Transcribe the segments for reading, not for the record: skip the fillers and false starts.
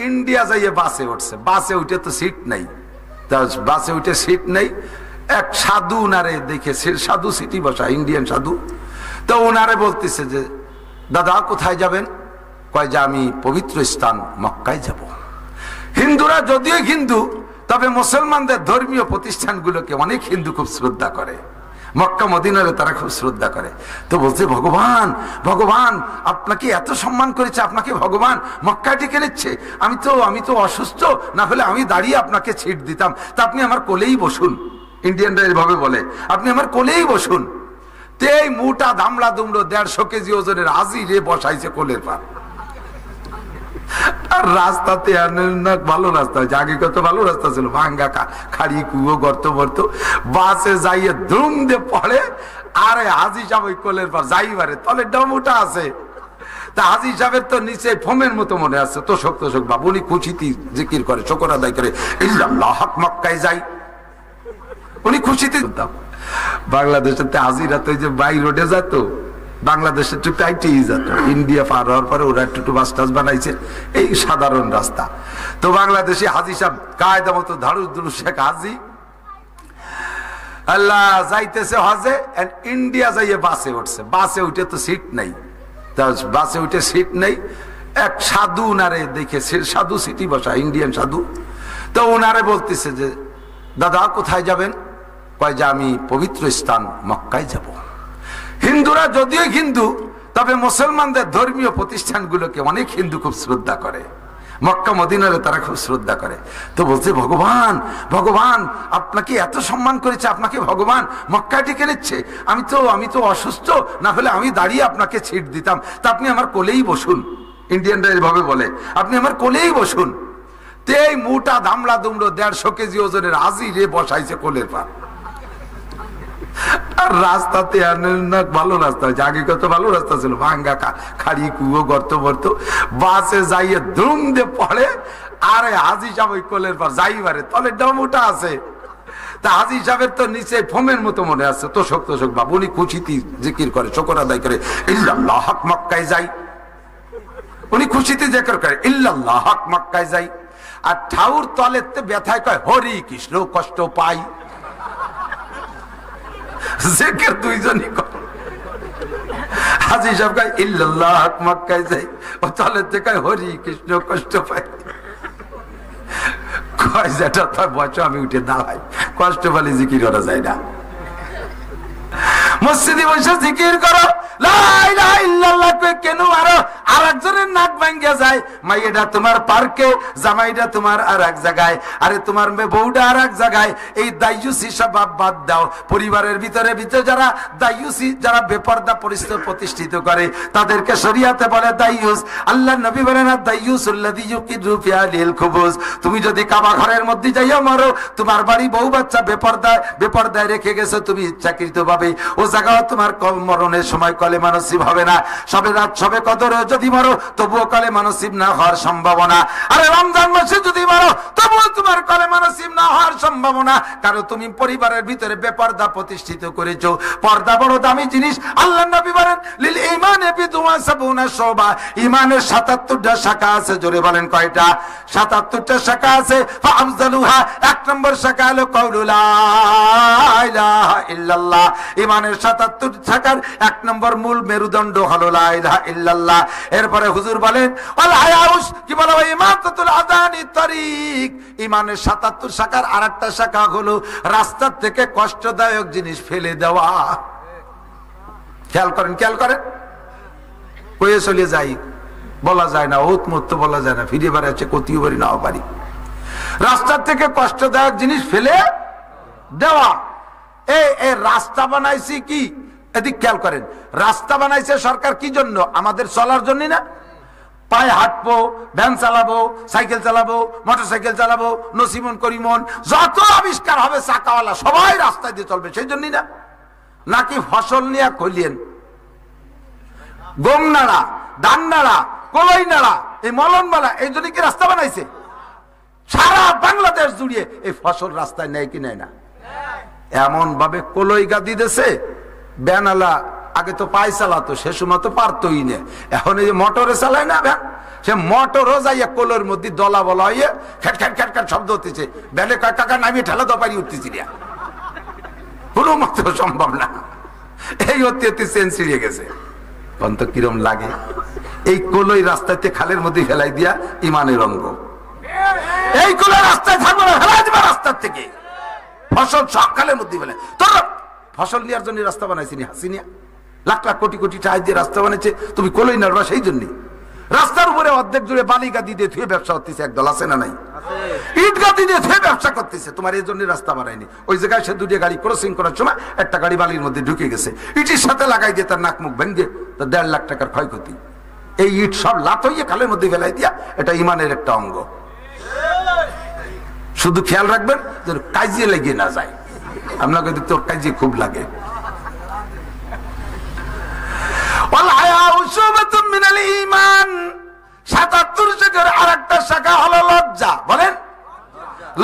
India যাইয়ে বাসে উঠছে, বাসে উঠে তো সিট নাই, বাসে উঠে সিট নেই। এক সাধু উনারে দেখে, সাধু সিটি বসা, ইন্ডিয়ান সাধু। তো উনারে বলতেছে যে দাদা কোথায় যাবেন? কয় যে আমি পবিত্র স্থান মক্কায় যাব। হিন্দুরা যদিও হিন্দু, তবে মুসলমানদের ধর্মীয় প্রতিষ্ঠানগুলোকে অনেক হিন্দু খুব শ্রদ্ধা করে, মক্কা মদিনারে তারা খুব শ্রদ্ধা করে। তো বলছে ভগবান, ভগবান আপনাকে এত সম্মান করেছে, আপনাকে ভগবান মক্কায় ডেকে নিচ্ছে। আমি তো অসুস্থ, না হলে আমি দাঁড়িয়ে আপনাকে ছিট দিতাম, তা আপনি আমার কোলেই বসুন। ইন্ডিয়ানরা এইভাবে বলে, আপনি আমার কোলেই বসুন। তো এই মোটা দামড়া দুমড়ো 150 কেজি ওজনের হাজিরে বসাইছে কোলের পার। আর রাস্তাতে ভালো রাস্তা হয়েছে, আগে কত ভালো রাস্তা ছিল, ভাঙ্গা খাড়ি কুয়ো গর্ত বর্ত। বাসে যাইয়ে ধুম দিয়ে পড়ে, আরে হাজি সাহেব ওই কোলের পার যাইবারে তলে ডমুটা আছে। তা হাজি সাহেবের তো নিচে ফোমের মতো মনে আছে, তোষক তোষক বাবু, উনি খুশিতে জিকির করে, শুকর আদায় করে, ইল্লাল্লাহ হক মক্কায় যাই, উনি খুশিতে। বাংলাদেশের হাজিরা তো যে বাই রোডে যেত, বাংলাদেশের একটু টাইটেই যেত, ইন্ডিয়া পার হওয়ার পরে ওরা একটু বাস টাস বানাইছে, এই সাধারণ রাস্তা। তো বাংলাদেশি হাজি সাহেব কায়দা মতো ধাড়ু ধুরু শেখ হাজি আল্লাহ যাইতেছে হজে, ইন্ডিয়া যাইয়ে বাসে উঠছে, বাসে উঠে তো সিট নাই, বাসে উঠে সিট নেই। এক সাধু উনারে দেখে, সাধু সিটি বসা, ইন্ডিয়ান সাধু। তো উনারে বলতেছে যে দাদা কোথায় যাবেন? কয় যে আমি পবিত্র স্থান মক্কায় যাব। হিন্দুরা যদিও হিন্দু, তবে মুসলমানদের ধর্মীয় প্রতিষ্ঠানগুলোকে অনেক হিন্দু খুব শ্রদ্ধা করে, মক্কা মদিনারে তারা খুব শ্রদ্ধা করে। তো বলছে ভগবান, ভগবান আপনাকে এত সম্মান করেছে, আপনাকে ভগবান মক্কায় ডেকে নিচ্ছে। আমি তো অসুস্থ, না হলে আমি দাঁড়িয়ে আপনাকে ছিট দিতাম, তা আপনি আমার কোলেই বসুন। ইন্ডিয়ানরা এইভাবে বলে, আপনি আমার কোলেই বসুন। তো এই মোটা দামড়া দুমড়ো 150 কেজি ওজনের হাজিরে বসাইছে কোলের পার। আর রাস্তাতে ভালো রাস্তা হয়েছে, আগে কত ভালো রাস্তা ছিল, ভাঙ্গা খাড়ি কুয়ো গর্ত বর্ত। বাসে যাইয়ে ধুম দিয়ে পড়ে, আরে হাজি সাহেব ওই কোলের পার যাইবারে তলে ডমুটা আছে। তা হাজি সাহেবের তো নিচে ফোমের মতো মনে আছে, তোষক তোষক বাবু, উনি খুশিতে জিকির করে, শুকর আদায় করে, ইল্লাল্লাহ হক মক্কায় যাই, উনি খুশিতে জিকির করে, ইল্লাল্লাহ হক মক্কায় যাই। আর ঠাউর তলেতে ব্যথায় কয় হরি কৃষ্ণ কষ্ট পাই। জিকির দুইজনই করে, হাজি সাহেব কয় ইল্লাল্লাহ হক মক্কায় যাই, ও তলেতে কয় হরি কৃষ্ণ কষ্ট পাই। কয় যেটা তার বছর আমি উঠে দাঁড়াই, কষ্ট পালি জিকির করা যায় না। মসজিদে বসে জিকির করো, লা ইলাহা ইল্লাল্লাহ কেন মারো, আর একজনের নাক ভাঙ্গিয়া যায়। মাইয়েটা তোমার পার্কে, জামাইটা তোমার আর এক জায়গায়, আরে তোমার বউটা আর এক জায়গায়। এই দায়ুসি স্বভাব বাদ দাও। পরিবারের ভিতরে যারা দায়ুসি, যারা বেপরদা প্রতিষ্ঠিত করে, তাদেরকে শরিয়াতে বলে দায়ুস। আল্লাহ নবী বলেন দায়ুসুল্লাযী ইউকিদু ফি আলিল খুবুজ। তুমি যদি কাবা ঘরের মধ্যে যাইয়া মরো, তোমার বাড়ি বউ বাচ্চা বেপরদায় রেখে গেছো, তুমি ইচ্ছাকৃত ভাবে ও জায়গা তোমার মরণের সময় কলেমা নসিব হবে না। সবে রাত সবে কদরে যদি মরো, তবুও কলেমা নসিব না হওয়ার সম্ভাবনা। আরে রমজান মাসে যদি মরো, তবুও তোমার কলেমা নসিব না হওয়ার সম্ভাবনা, কারণ তুমি পরিবারের ভিতরে বেপরদা প্রতিষ্ঠিত করেছো। পর্দা বড় দামি জিনিস। আল্লাহ নবী বলেন লিল ঈমানে বিদুয়া সাবুনা শুবা, ঈমানের 77টা শাখা আছে। জোরে বলেন কয়টা? 77টা শাখা আছে। ফাআফজালুহা, 1 নম্বর শাখা হলো কাউলু লা ইলাহা ইল্লাল্লাহ। ঈমানের 77 শাখার 1 নম্বর মূল মেরুদণ্ড হলো লা ইলাহা ইল্লাল্লাহ। এরপরে হুজুর বলেন ওয়াল হায়াউস, কি বলা হয়, ইমাতাতুল আযানি তরিক। ঈমানের 77 শাখার আরেকটা শাখা হলো রাস্তা থেকে কষ্টদায়ক জিনিস ফেলে দেওয়া। খেয়াল করেন কয়ে চলে যাই, বলা যায় না, ওত মত বলা যায় না, ফিরে বেড়াচ্ছে কতিও বাড়ি নাও পারি। রাস্তার থেকে কষ্টদায়ক জিনিস ফেলে দেওয়া। এই রাস্তা বানাইছি কি, এদিক খেয়াল করেন, রাস্তা বানাইছে সরকার কি জন্য? আমাদের চলার জন্য না? পায়ে হাঁটবো, ভ্যান চালাবো, সাইকেল চালাবো, মোটর সাইকেল চালাবো, নসিমন করিমন যত আবিষ্কার হবে চাকাওয়ালা সবাই রাস্তায় দিয়ে চলবে, সেই জন্যই না? নাকি ফসল নিয়ে কইলেন গম নাড়া, ধান নাড়া, কলই নাড়া, এই মলন মালা, এই জন্য কি রাস্তা বানাইছে? সারা বাংলাদেশ জুড়িয়ে এই ফসল রাস্তায় নেয় কি নেয় না? এমন ভাবে কলই গাদি দেশে, ব্যানালা আগে তো পায়ে চালাতো, সে সময় তো পারতোই না। এখন এই যে মোটরে চালায় না ভ্যান, সে মোটরও যাইয়া কোলের মধ্যে দলা বলা হইয়ে খ্যাট খ্যাট খ্যাট খ্যাট শব্দ হতেছে। বেলে কয় টাকা নামিয়ে ঠেলা তো পারি উঠতেছি না, কোনো মতো সম্ভব না। এই হতে হতে চেন ছিঁড়ে গেছে। কন্ত কিরম লাগে এই কোলই রাস্তাতে খালের মধ্যে ফেলাই দিয়া ইমানের অঙ্গ। এই কোলে রাস্তায় থাকবে না, ফেলাই দিবা রাস্তার থেকে। ফসল সব খালের মধ্যে ফেলে। তোর ফসল নেওয়ার জন্য রাস্তা বানাইছি নি হাসিনিয়া, লাখ লাখ কোটি কোটি টাকা দিয়ে রাস্তা বানাইছে, তুমি কোলই নাড়বা সেই জন্য। রাস্তার উপরে অর্ধেক জুড়ে বালি গাদি দিয়ে ধুয়ে ব্যবসা হতেছে, একদল আছে না নাই? ইট গাদি দিয়ে ধুয়ে ব্যবসা করতেছে, তোমার এই জন্য রাস্তা বানায়নি। ওই জায়গায় সে দুটো গাড়ি ক্রসিং করার সময় একটা গাড়ি বালির মধ্যে ঢুকে গেছে, ইটের সাথে লাগাই দিয়ে তার নাক মুখ ভেঙে তার 1.5 লাখ টাকার ক্ষয়ক্ষতি। এই ইট সব লাত হইয়ে খালের মধ্যে ফেলাই দিয়া, এটা ইমানের একটা অঙ্গ। শুধু খেয়াল রাখবেন যেন কাজিয়ে লেগে না যায়। আপনাকে তোর কাজিয়ে খুব লাগে। ইমান 77 শাখার আরেকটা শাখা হলো লজ্জা। বলেন,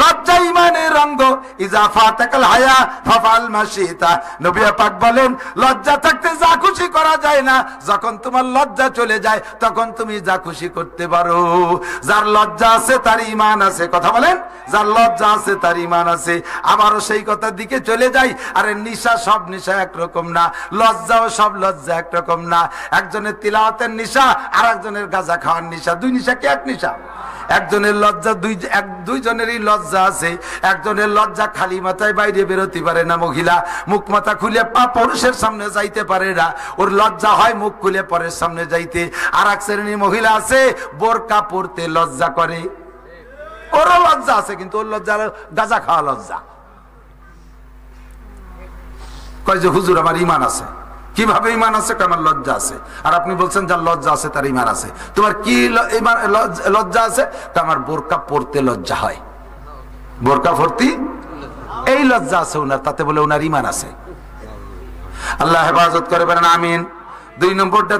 লজ্জা ইমানের অঙ্গ। ইজা ফাতাকাল হায়া ফাফাল মাশিতা। নবী পাক বলেন, লজ্জা থাকতে যা খুশি করা যায় না, যখন তোমার লজ্জা চলে যায় তখন তুমি যা খুশি করতে পারো। যার লজ্জা আছে তার ঈমান আছে। কথা বলেন, যার লজ্জা আছে তার ঈমান আছে। আবারও সেই কথার দিকে চলে যাই। আরে নিশা সব নিশা একরকম না, লজ্জাও সব লজ্জা একরকম না। একজনের তিলাওয়াতের নিশা আর একজনের গাঁজা খাওয়ার নিশা। দুই নিশা কি এক নিশা? একজনের লজ্জা দুইজনেরই লজ্জা আছে। একজনের লজ্জা খালি মাথায় বাইরে বেরোতে পারে না, মহিলা মুখ মাথা খুলে পা পুরুষের সামনে যাইতে পারে না, ওর লজ্জা হয় মুখ খুলে পরের সামনে যাইতে। আর এক শ্রেণীর মহিলা আছে বোরকা পরতে লজ্জা করে, ওরও লজ্জা আছে, কিন্তু ওর লজ্জা গাঁজা খাওয়া লজ্জা। কয় যে হুজুর আমার ঈমান আছে। কিভাবে ঈমান আছে? আমার লজ্জা আছে। আর আপনি বলছেন যার লজ্জা আছে তার ঈমান আছে। তোমার কি লজ্জা আছে? আমার বোরকা পরতে লজ্জা হয়, বোরকা পরতে এই লজ্জা আছে ওনার, তাতে বলে ওনার ঈমান আছে। আল্লাহ হেফাজত করে বলেন আমিন। 2 নম্বরটা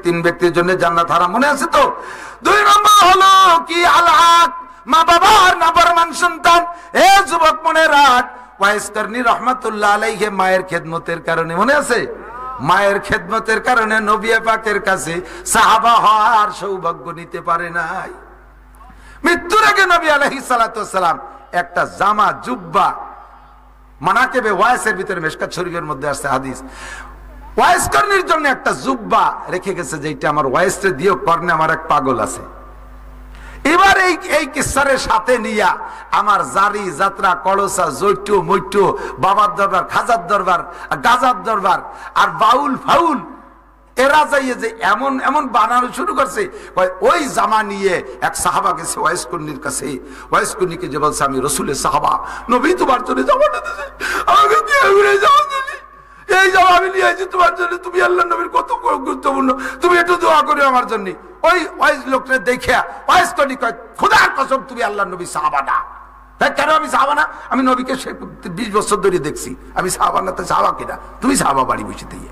তিন ব্যক্তির জন্য জান্নাত হারাম, মনে আছে তো? 2 নম্বর হলো কি? আল-হক, মা বাবার নাফরমান সন্তান। এ যুবক মনে রাখ, ওয়াইস করনি রহমাতুল্লাহ আলাইহি মায়ের খেদমতের কারণে, মনে আছে? মায়ের খেদমতের কারণে নবী পাকের কাছে সাহাবা হওয়ার সৌভাগ্য নিতে পারে নাই। মৃত্যুর আগে নবী আলাইহিস সালাতু ওয়াস সালাম একটা জামা জুব্বা মানাকেবে ওয়াইসের ভিতরে মিশকাত শরীফের মধ্যে আছে হাদিস, ওয়াইস কর্ণের জন্য একটা জুব্বা রেখে গেছে, যেটা আমার ওয়াইসে দিও কর্ণে আমার এক পাগল আছে। এবার এই কিসারের সাথে নিয়া আমার জারি যাত্রা কলসা জৈটু মৈটু বাবার দরবার, খাজার দরবার, গাজার দরবার আর বাউল ফাউল এরা যাইয়ে যে এমন এমন বানানো শুরু করছে। ওই জামা নিয়ে এক সাহাবা গেছে ওয়াইস কুন্নির কাছে। ওয়াইস কুন্নিকে যে বলছে আমি রসুলের সাহাবা, নবী তোমার জন্য জামাটা দিয়েছে, আমাকে কি জামা দিলি? এই জামা আমি নিয়ে আসছি তোমার জন্য, তুমি আল্লাহ নবীর কত গুরুত্বপূর্ণ, তুমি একটু দোয়া করো আমার জন্য। ওই ওয়াইস লোকটা দেখে ওয়াইস কুন্নি কয়, খোদার কসম তুমি আল্লাহ নবী সাহাবা না। কেন আমি সাহাবা না? আমি নবীকে 20 বছর ধরে দেখছি, আমি সাহাবা না তো সাহাবা কিনা? তুমি সাহাবা বাড়ি বসে দিয়ে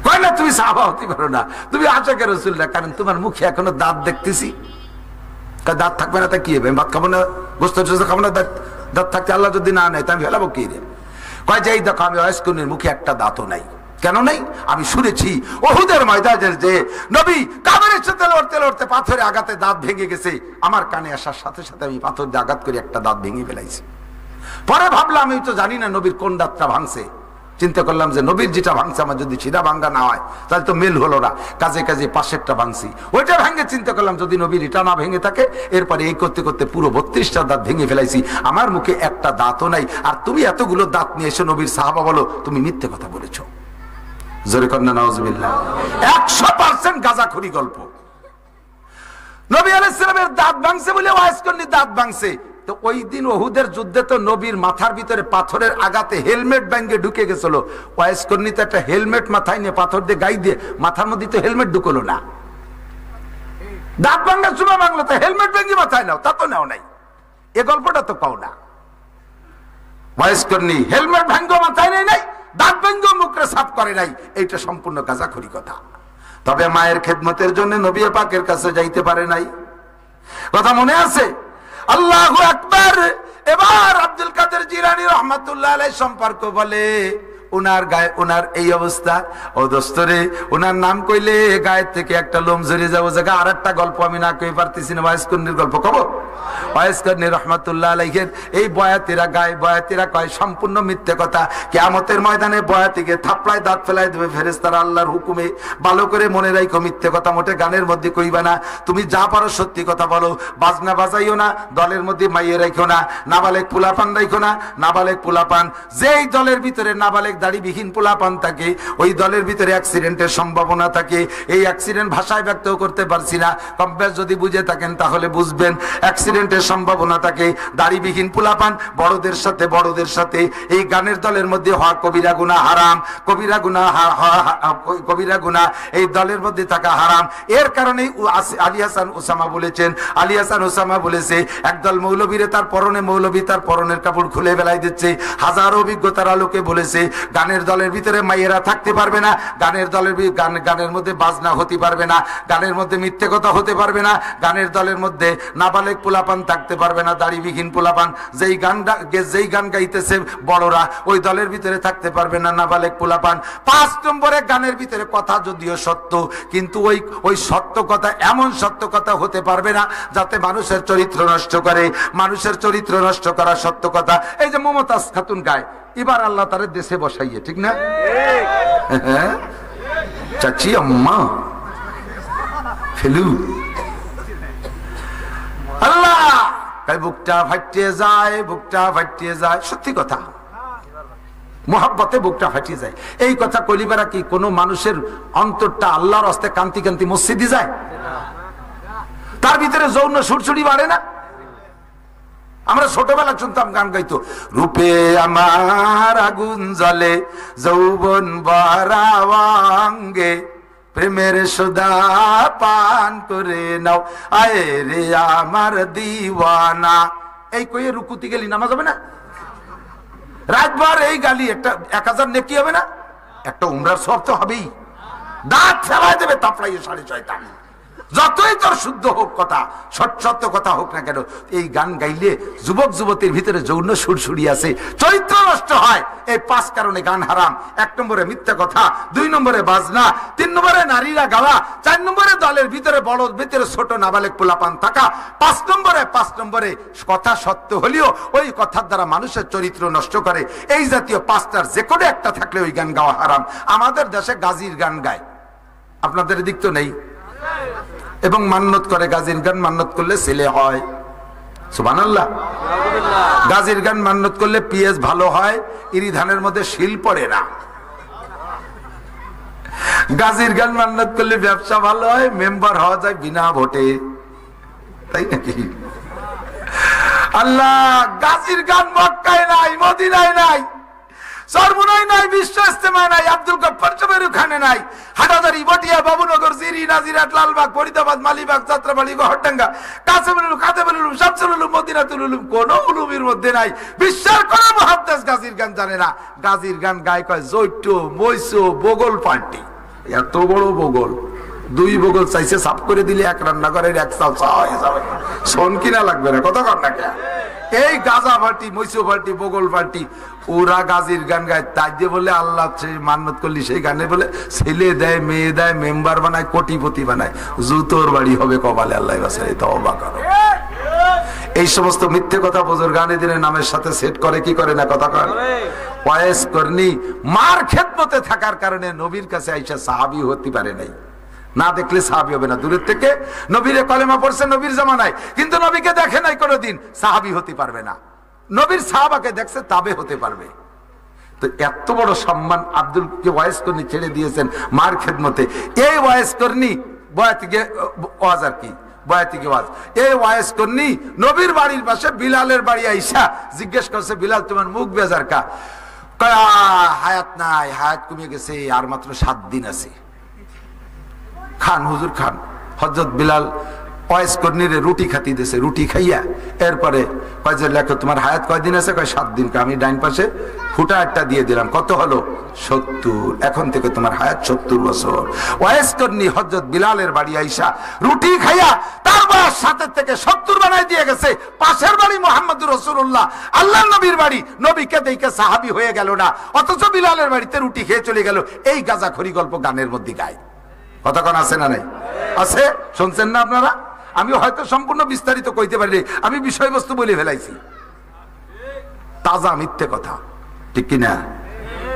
কয় না তুমি সাহাবা হতে পারো না, তুমি আশিকে রাসূল না, কারণ তোমার মুখে এখনো দাঁত দেখতেছি। দাঁত থাকবে না তা কি হবে? আমি ভাত খাবো না, গোস্ত খাবো না, দাঁত থাকতে আল্লাহ যদি না নেয় তা আমি ফেলাবো কি রে? কয় যে এই দেখো আমি ওয়াইসকুনের মুখে একটা দাঁতও নাই। কেন নাই? আমি শুনেছি ওহুদের ময়দানের যে নবী কাবেরের সাথে লড়তে লড়তে পাথরে আঘাতে দাঁত ভেঙে গেছে, আমার কানে আসার সাথে সাথে আমি পাথর দিয়ে আঘাত করে একটা দাঁত ভেঙে ফেলাইছি। পরে ভাবলাম আমি তো জানি না নবীর কোন দাঁতটা ভাঙছে। চিন্তা করলাম যে নবীর যেটা ভাঙছে আমার যদি সিধা ভাঙ্গা না হয় তাহলে তো মেল হলো না, কাজে কাজে পাশেরটা ভাঙছি, ওইটা ভেঙে চিন্তা করলাম যদি নবীর এটা না ভেঙে থাকে। এরপরে এই করতে করতে পুরো 32টা দাঁত ভেঙে ফেলাইছি, আমার মুখে একটা দাঁতও নাই। আর তুমি এতগুলো দাঁত নিয়ে এসে নবীর সাহাবা বলো তুমি মিথ্যে কথা বলেছ। জোরে কন্যা নাউজুবিল্লাহ। 100% গাঁজাখুরি গল্প। নবী আলাইহিস সালামের দাঁত ভাঙছে বলে ওয়াইস করনি দাঁত ভাঙছে। তো ওই দিন ওহুদের যুদ্ধে তো নবীর মাথার ভিতরে পাথরের আঘাতে হেলমেট ব্যাঙ্গে ঢুকে গেছিল। ওয়াইস করনি তো একটা হেলমেট মাথায় নিয়ে পাথর দিয়ে গাই দিয়ে মাথার মধ্যে তো হেলমেট ঢুকলো না। দাঁত ভাঙার সময় ভাঙলো তো হেলমেট ব্যাঙ্গে মাথায় নাও, তা তো নাও নাই। এ গল্পটা তো পাও না। ওয়াইস করনি হেলমেট ভাঙ্গো মাথায় নেই নাই, দাঁত ভাঙ্গো মুখরে সাফ করে নাই, এইটা সম্পূর্ণ গাঁজাখুরি কথা। তবে মায়ের খেদমতের জন্য নবী পাকের কাছে যাইতে পারে নাই, কথা মনে আছে? আল্লাহু আকবার। এবার আব্দুল কাদের জিলানী রহমাতুল্লাহ আলাইহি সম্পর্ক বলে ওনার গায়ে ওনার এই অবস্থা। ও দোস্তরে, ওনার নাম কইলে গায়ের থেকে একটা লোম ঝরে যাবো। জায়গা আর একটা গল্প আমি না কই পারতেছি না, ওয়াইস কর্ণীর গল্প কব। ওয়াইস কর্ণী রহমাতুল্লাহ আলাইহির এই বয়াতিরা গায়ে, বয়াতিরা কয় সম্পূর্ণ মিথ্যে কথা। কিয়ামতের ময়দানে বয়াতিকে থাপড়ায় দাঁত ফেলাই দেবে ফেরেশতারা আল্লাহর হুকুমে। ভালো করে মনে রাখো, মিথ্যে কথা মোটে গানের মধ্যে কইবা না। তুমি যা পারো সত্যি কথা বলো। বাজনা বাজাইও না, দলের মধ্যে মাইয়ে রাখো না, নাবালেক পোলাপান রাখো না। নাবালেক পোলাপান, যেই দলের ভিতরে নাবালেক দাড়িবিহীন পোলাপান থাকে, ওই দলের ভিতরে অ্যাক্সিডেন্টের সম্ভাবনা থাকে। এই অ্যাক্সিডেন্ট ভাষায় ব্যক্ত করতে পারছি না, কম্পেস যদি বুঝে থাকেন তাহলে বুঝবেন। অ্যাক্সিডেন্টের সম্ভাবনা থাকে। দাড়িবিহীন পোলাপান বড়দের সাথে এই গানের দলের মধ্যে হওয়া কবিরা গুনাহ হারাম। কবিরা গুনাহ এই দলের মধ্যে থাকা হারাম। এর কারণেই আলী হাসান ওসামা বলেছেন, আলী হাসান ওসামা বলেছে, একদল মৌলবীরে তার পরনে, মৌলবী তার পরনের কাপড় খুলে বেলাই দিচ্ছে। হাজারো অভিজ্ঞতার আলোকে বলেছে, গানের দলের ভিতরে মাইয়েরা থাকতে পারবে না, গানের দলের গানের মধ্যে বাজনা হতে পারবে না, গানের মধ্যে মিথ্যে কথা হতে পারবে না, গানের দলের মধ্যে নাবালেক পোলাপান থাকতে পারবে না, দাড়িবিহীন পোলাপান। যেই গান গাইতেছে বড়রা, ওই দলের ভিতরে থাকতে পারবে না নাবালেক পোলাপান। 5 নম্বরে, গানের ভিতরে কথা যদিও সত্য, কিন্তু ওই সত্য কথা এমন সত্য কথা হতে পারবে না যাতে মানুষের চরিত্র নষ্ট করে। মানুষের চরিত্র নষ্ট করা সত্য কথা। এই যে মমতাজ খাতুন গায়, এবার আল্লাহ তার দেশে বসাইয়ে, ঠিক না? চাচি আম্মা ফেলু আল্লাহ বুকটা ফাটিয়ে যায়, বুকটা ফাটিয়ে যায়। সত্যি কথা, মোহাব্বতে বুকটা ফাটিয়ে যায়। এই কথা কলিবারা কি কোন মানুষের অন্তরটা আল্লাহর হস্তে কান্তি কান্তি মসজিদে যায়? তার ভিতরে যৌন সুরসুরি বাড়ে না? আমরা ছোটবেলা শুনতাম, গান গাইতো, রূপে আমার আগুন জ্বলে, যৌবন বারাঙ্গে, প্রেমের সুদা পান করে নাও, আয় রে আমার দিওয়ানা। এই কইয়ে রুকুতি গেলি নামাজ হবে না? রাতভর এই গালি, একটা 1000 নেকি হবে না? একটা উমরার সওয়াব তো হবেই। দাঁত ফেলাই দেবে তাপড়াইয়ে 6.5। যতই তোর শুদ্ধ হোক কথা, সত্য কথা হোক না কেন, এই গান গাইলে যুবক যুবতীর ভিতরে যৌন সুরসুরি আছে, চরিত্র নষ্ট হয়। এই 5 কারণে গান হারাম। 1 নম্বরে মিথ্যা কথা, 2 নম্বরে বাজনা, 3 নম্বরে নারীরা গাওয়া, 4 নম্বরে দলের ভিতরে বড় ভিতরে ছোট নাবালেক পোলাপান থাকা, 5 নম্বরে কথা সত্য হলেও ওই কথার দ্বারা মানুষের চরিত্র নষ্ট করে। এই জাতীয় 5টার যে কোনো একটা থাকলে ওই গান গাওয়া হারাম। আমাদের দেশে গাজীর গান গায়, আপনাদের দিক তো নেই, এবং মান্নত করে। গাজীর গান মান্নত করলে ছেলে হয়, সুবহানাল্লাহ। গাজীর গান মান্নত করলে পিএস ভালো হয়, ইরি ধানের মধ্যে শিল পড়ে না। গাজীর গান মান্নত করলে ব্যবসা ভালো হয়, মেম্বার হওয়া যায় বিনা ভোটে, তাই নাকি? আল্লাহ, গাজীর গান মক্কায় নাই, মদিনায় নাই, সরমুনাই নাই, বিশ্ব ইস্তেমায় নাই, আব্দুল গফফার চৌধুরী খানে নাই, হাটাজারি, বটিয়া, বাবুনগর, জিরি, নাজিরাট, লালবাগ, ফরিদাবাদ, মালিবাগ, যাত্রাবাড়ি, গহরডাঙ্গা, কাসেমুল উলুম, খাদেমুল উলুম, শামসুল উলুম, মদিনাতুল উলুম, কোন উলুমের মধ্যে নাই। বিশ্বের কোন মুহাদ্দিস গাজীর গান জানে না। গাজীর গান গায় কয় জৈট, মৈসো, বগল পার্টি। এত বড় বগল, 2 বগল চাইছে, সাফ করে দিলে 1 রান্নাঘরের 1 চাল হয়ে যাবে। শোন কিনা লাগবে না, কথা কর না কে? এই গাজা পার্টি, মৈসো পার্টি, বগল পার্টি, ওরা গাজীর গান গায়। তাই দিয়ে বলে আল্লাহ মান্নত করলি সেই গানে বলে ছেলে দেয়, মেয়ে দেয়, মেম্বার বানায়, কোটিপতি বানায়, জুতোর বাড়ি হবে কপালে। আল্লাহ বাসায় তওবা করো। এই সমস্ত মিথ্যে কথা বুজুর্গানে দিনের নামের সাথে সেট করে কি করে না? কথা কর। ওয়াইস করনি মার খেদমতে থাকার কারণে নবীর কাছে আইসা সাহাবী হতে পারে নাই। না দেখলে সাহাবী হবে না। দূরের থেকে নবীরে কলেমা পড়ছে নবীর জামানায়, কিন্তু নবীকে দেখে নাই কোনোদিন, সাহাবী হতে পারবে না। নবীর সাহাবাকে দেখছে, তাবে হতে পারবে। তো এত বড় সম্মান আব্দুলকে ওয়াইস করনি ছেড়ে দিয়েছেন মার খেদমতে। এই ওয়াইস করনি বয়াতিকে ওয়াজ, আর কি বয়াতিকে ওয়াজ, এই ওয়াইস করনি নবীর বাড়ির পাশে বিলালের বাড়ি আইসা জিজ্ঞেস করছে, বিলাল তোমার মুখ বেজার কা? হায়াত নাই, হায়াত কমে গেছে, আর মাত্র 7 দিন আছে। খান হুজুর খান। হযরত বিলাল ওয়াইস করনিরে রুটি খাতি দিয়েছে, রুটি খাইয়া এরপরে কয় যে লেখো তোমার হায়াত কয়দিন আছে? কয় 7 দিন। আমি ডাইন পাশে ফুটা একটা দিয়ে দিলাম, কত হলো? 70। এখন থেকে তোমার হায়াত 70 বছর। ওয়াইস করনি হযরত বিলালের বাড়ি আইসা রুটি খাইয়া তার বয়স 7 থেকে 70 বানাই দিয়ে গেছে, পাশের বাড়ি মুহাম্মদুর রাসূলুল্লাহ, আল্লাহর নবীর বাড়ি, নবীকে দেখে সাহাবী হয়ে গেল না, অথচ বিলালের বাড়িতে রুটি খেয়ে চলে গেল। এই গাঁজাখড়ি গল্প গানের মধ্যে গায়। কথা কোন আছে না নাই? আছে, শুনছেন না আপনারা? আমি হয়তো সম্পূর্ণ বিস্তারিত কইতে পারি, আমি বিষয়বস্তু বলে ফেলাইছি। তাজা মিথ্যে কথা, ঠিক কিনা?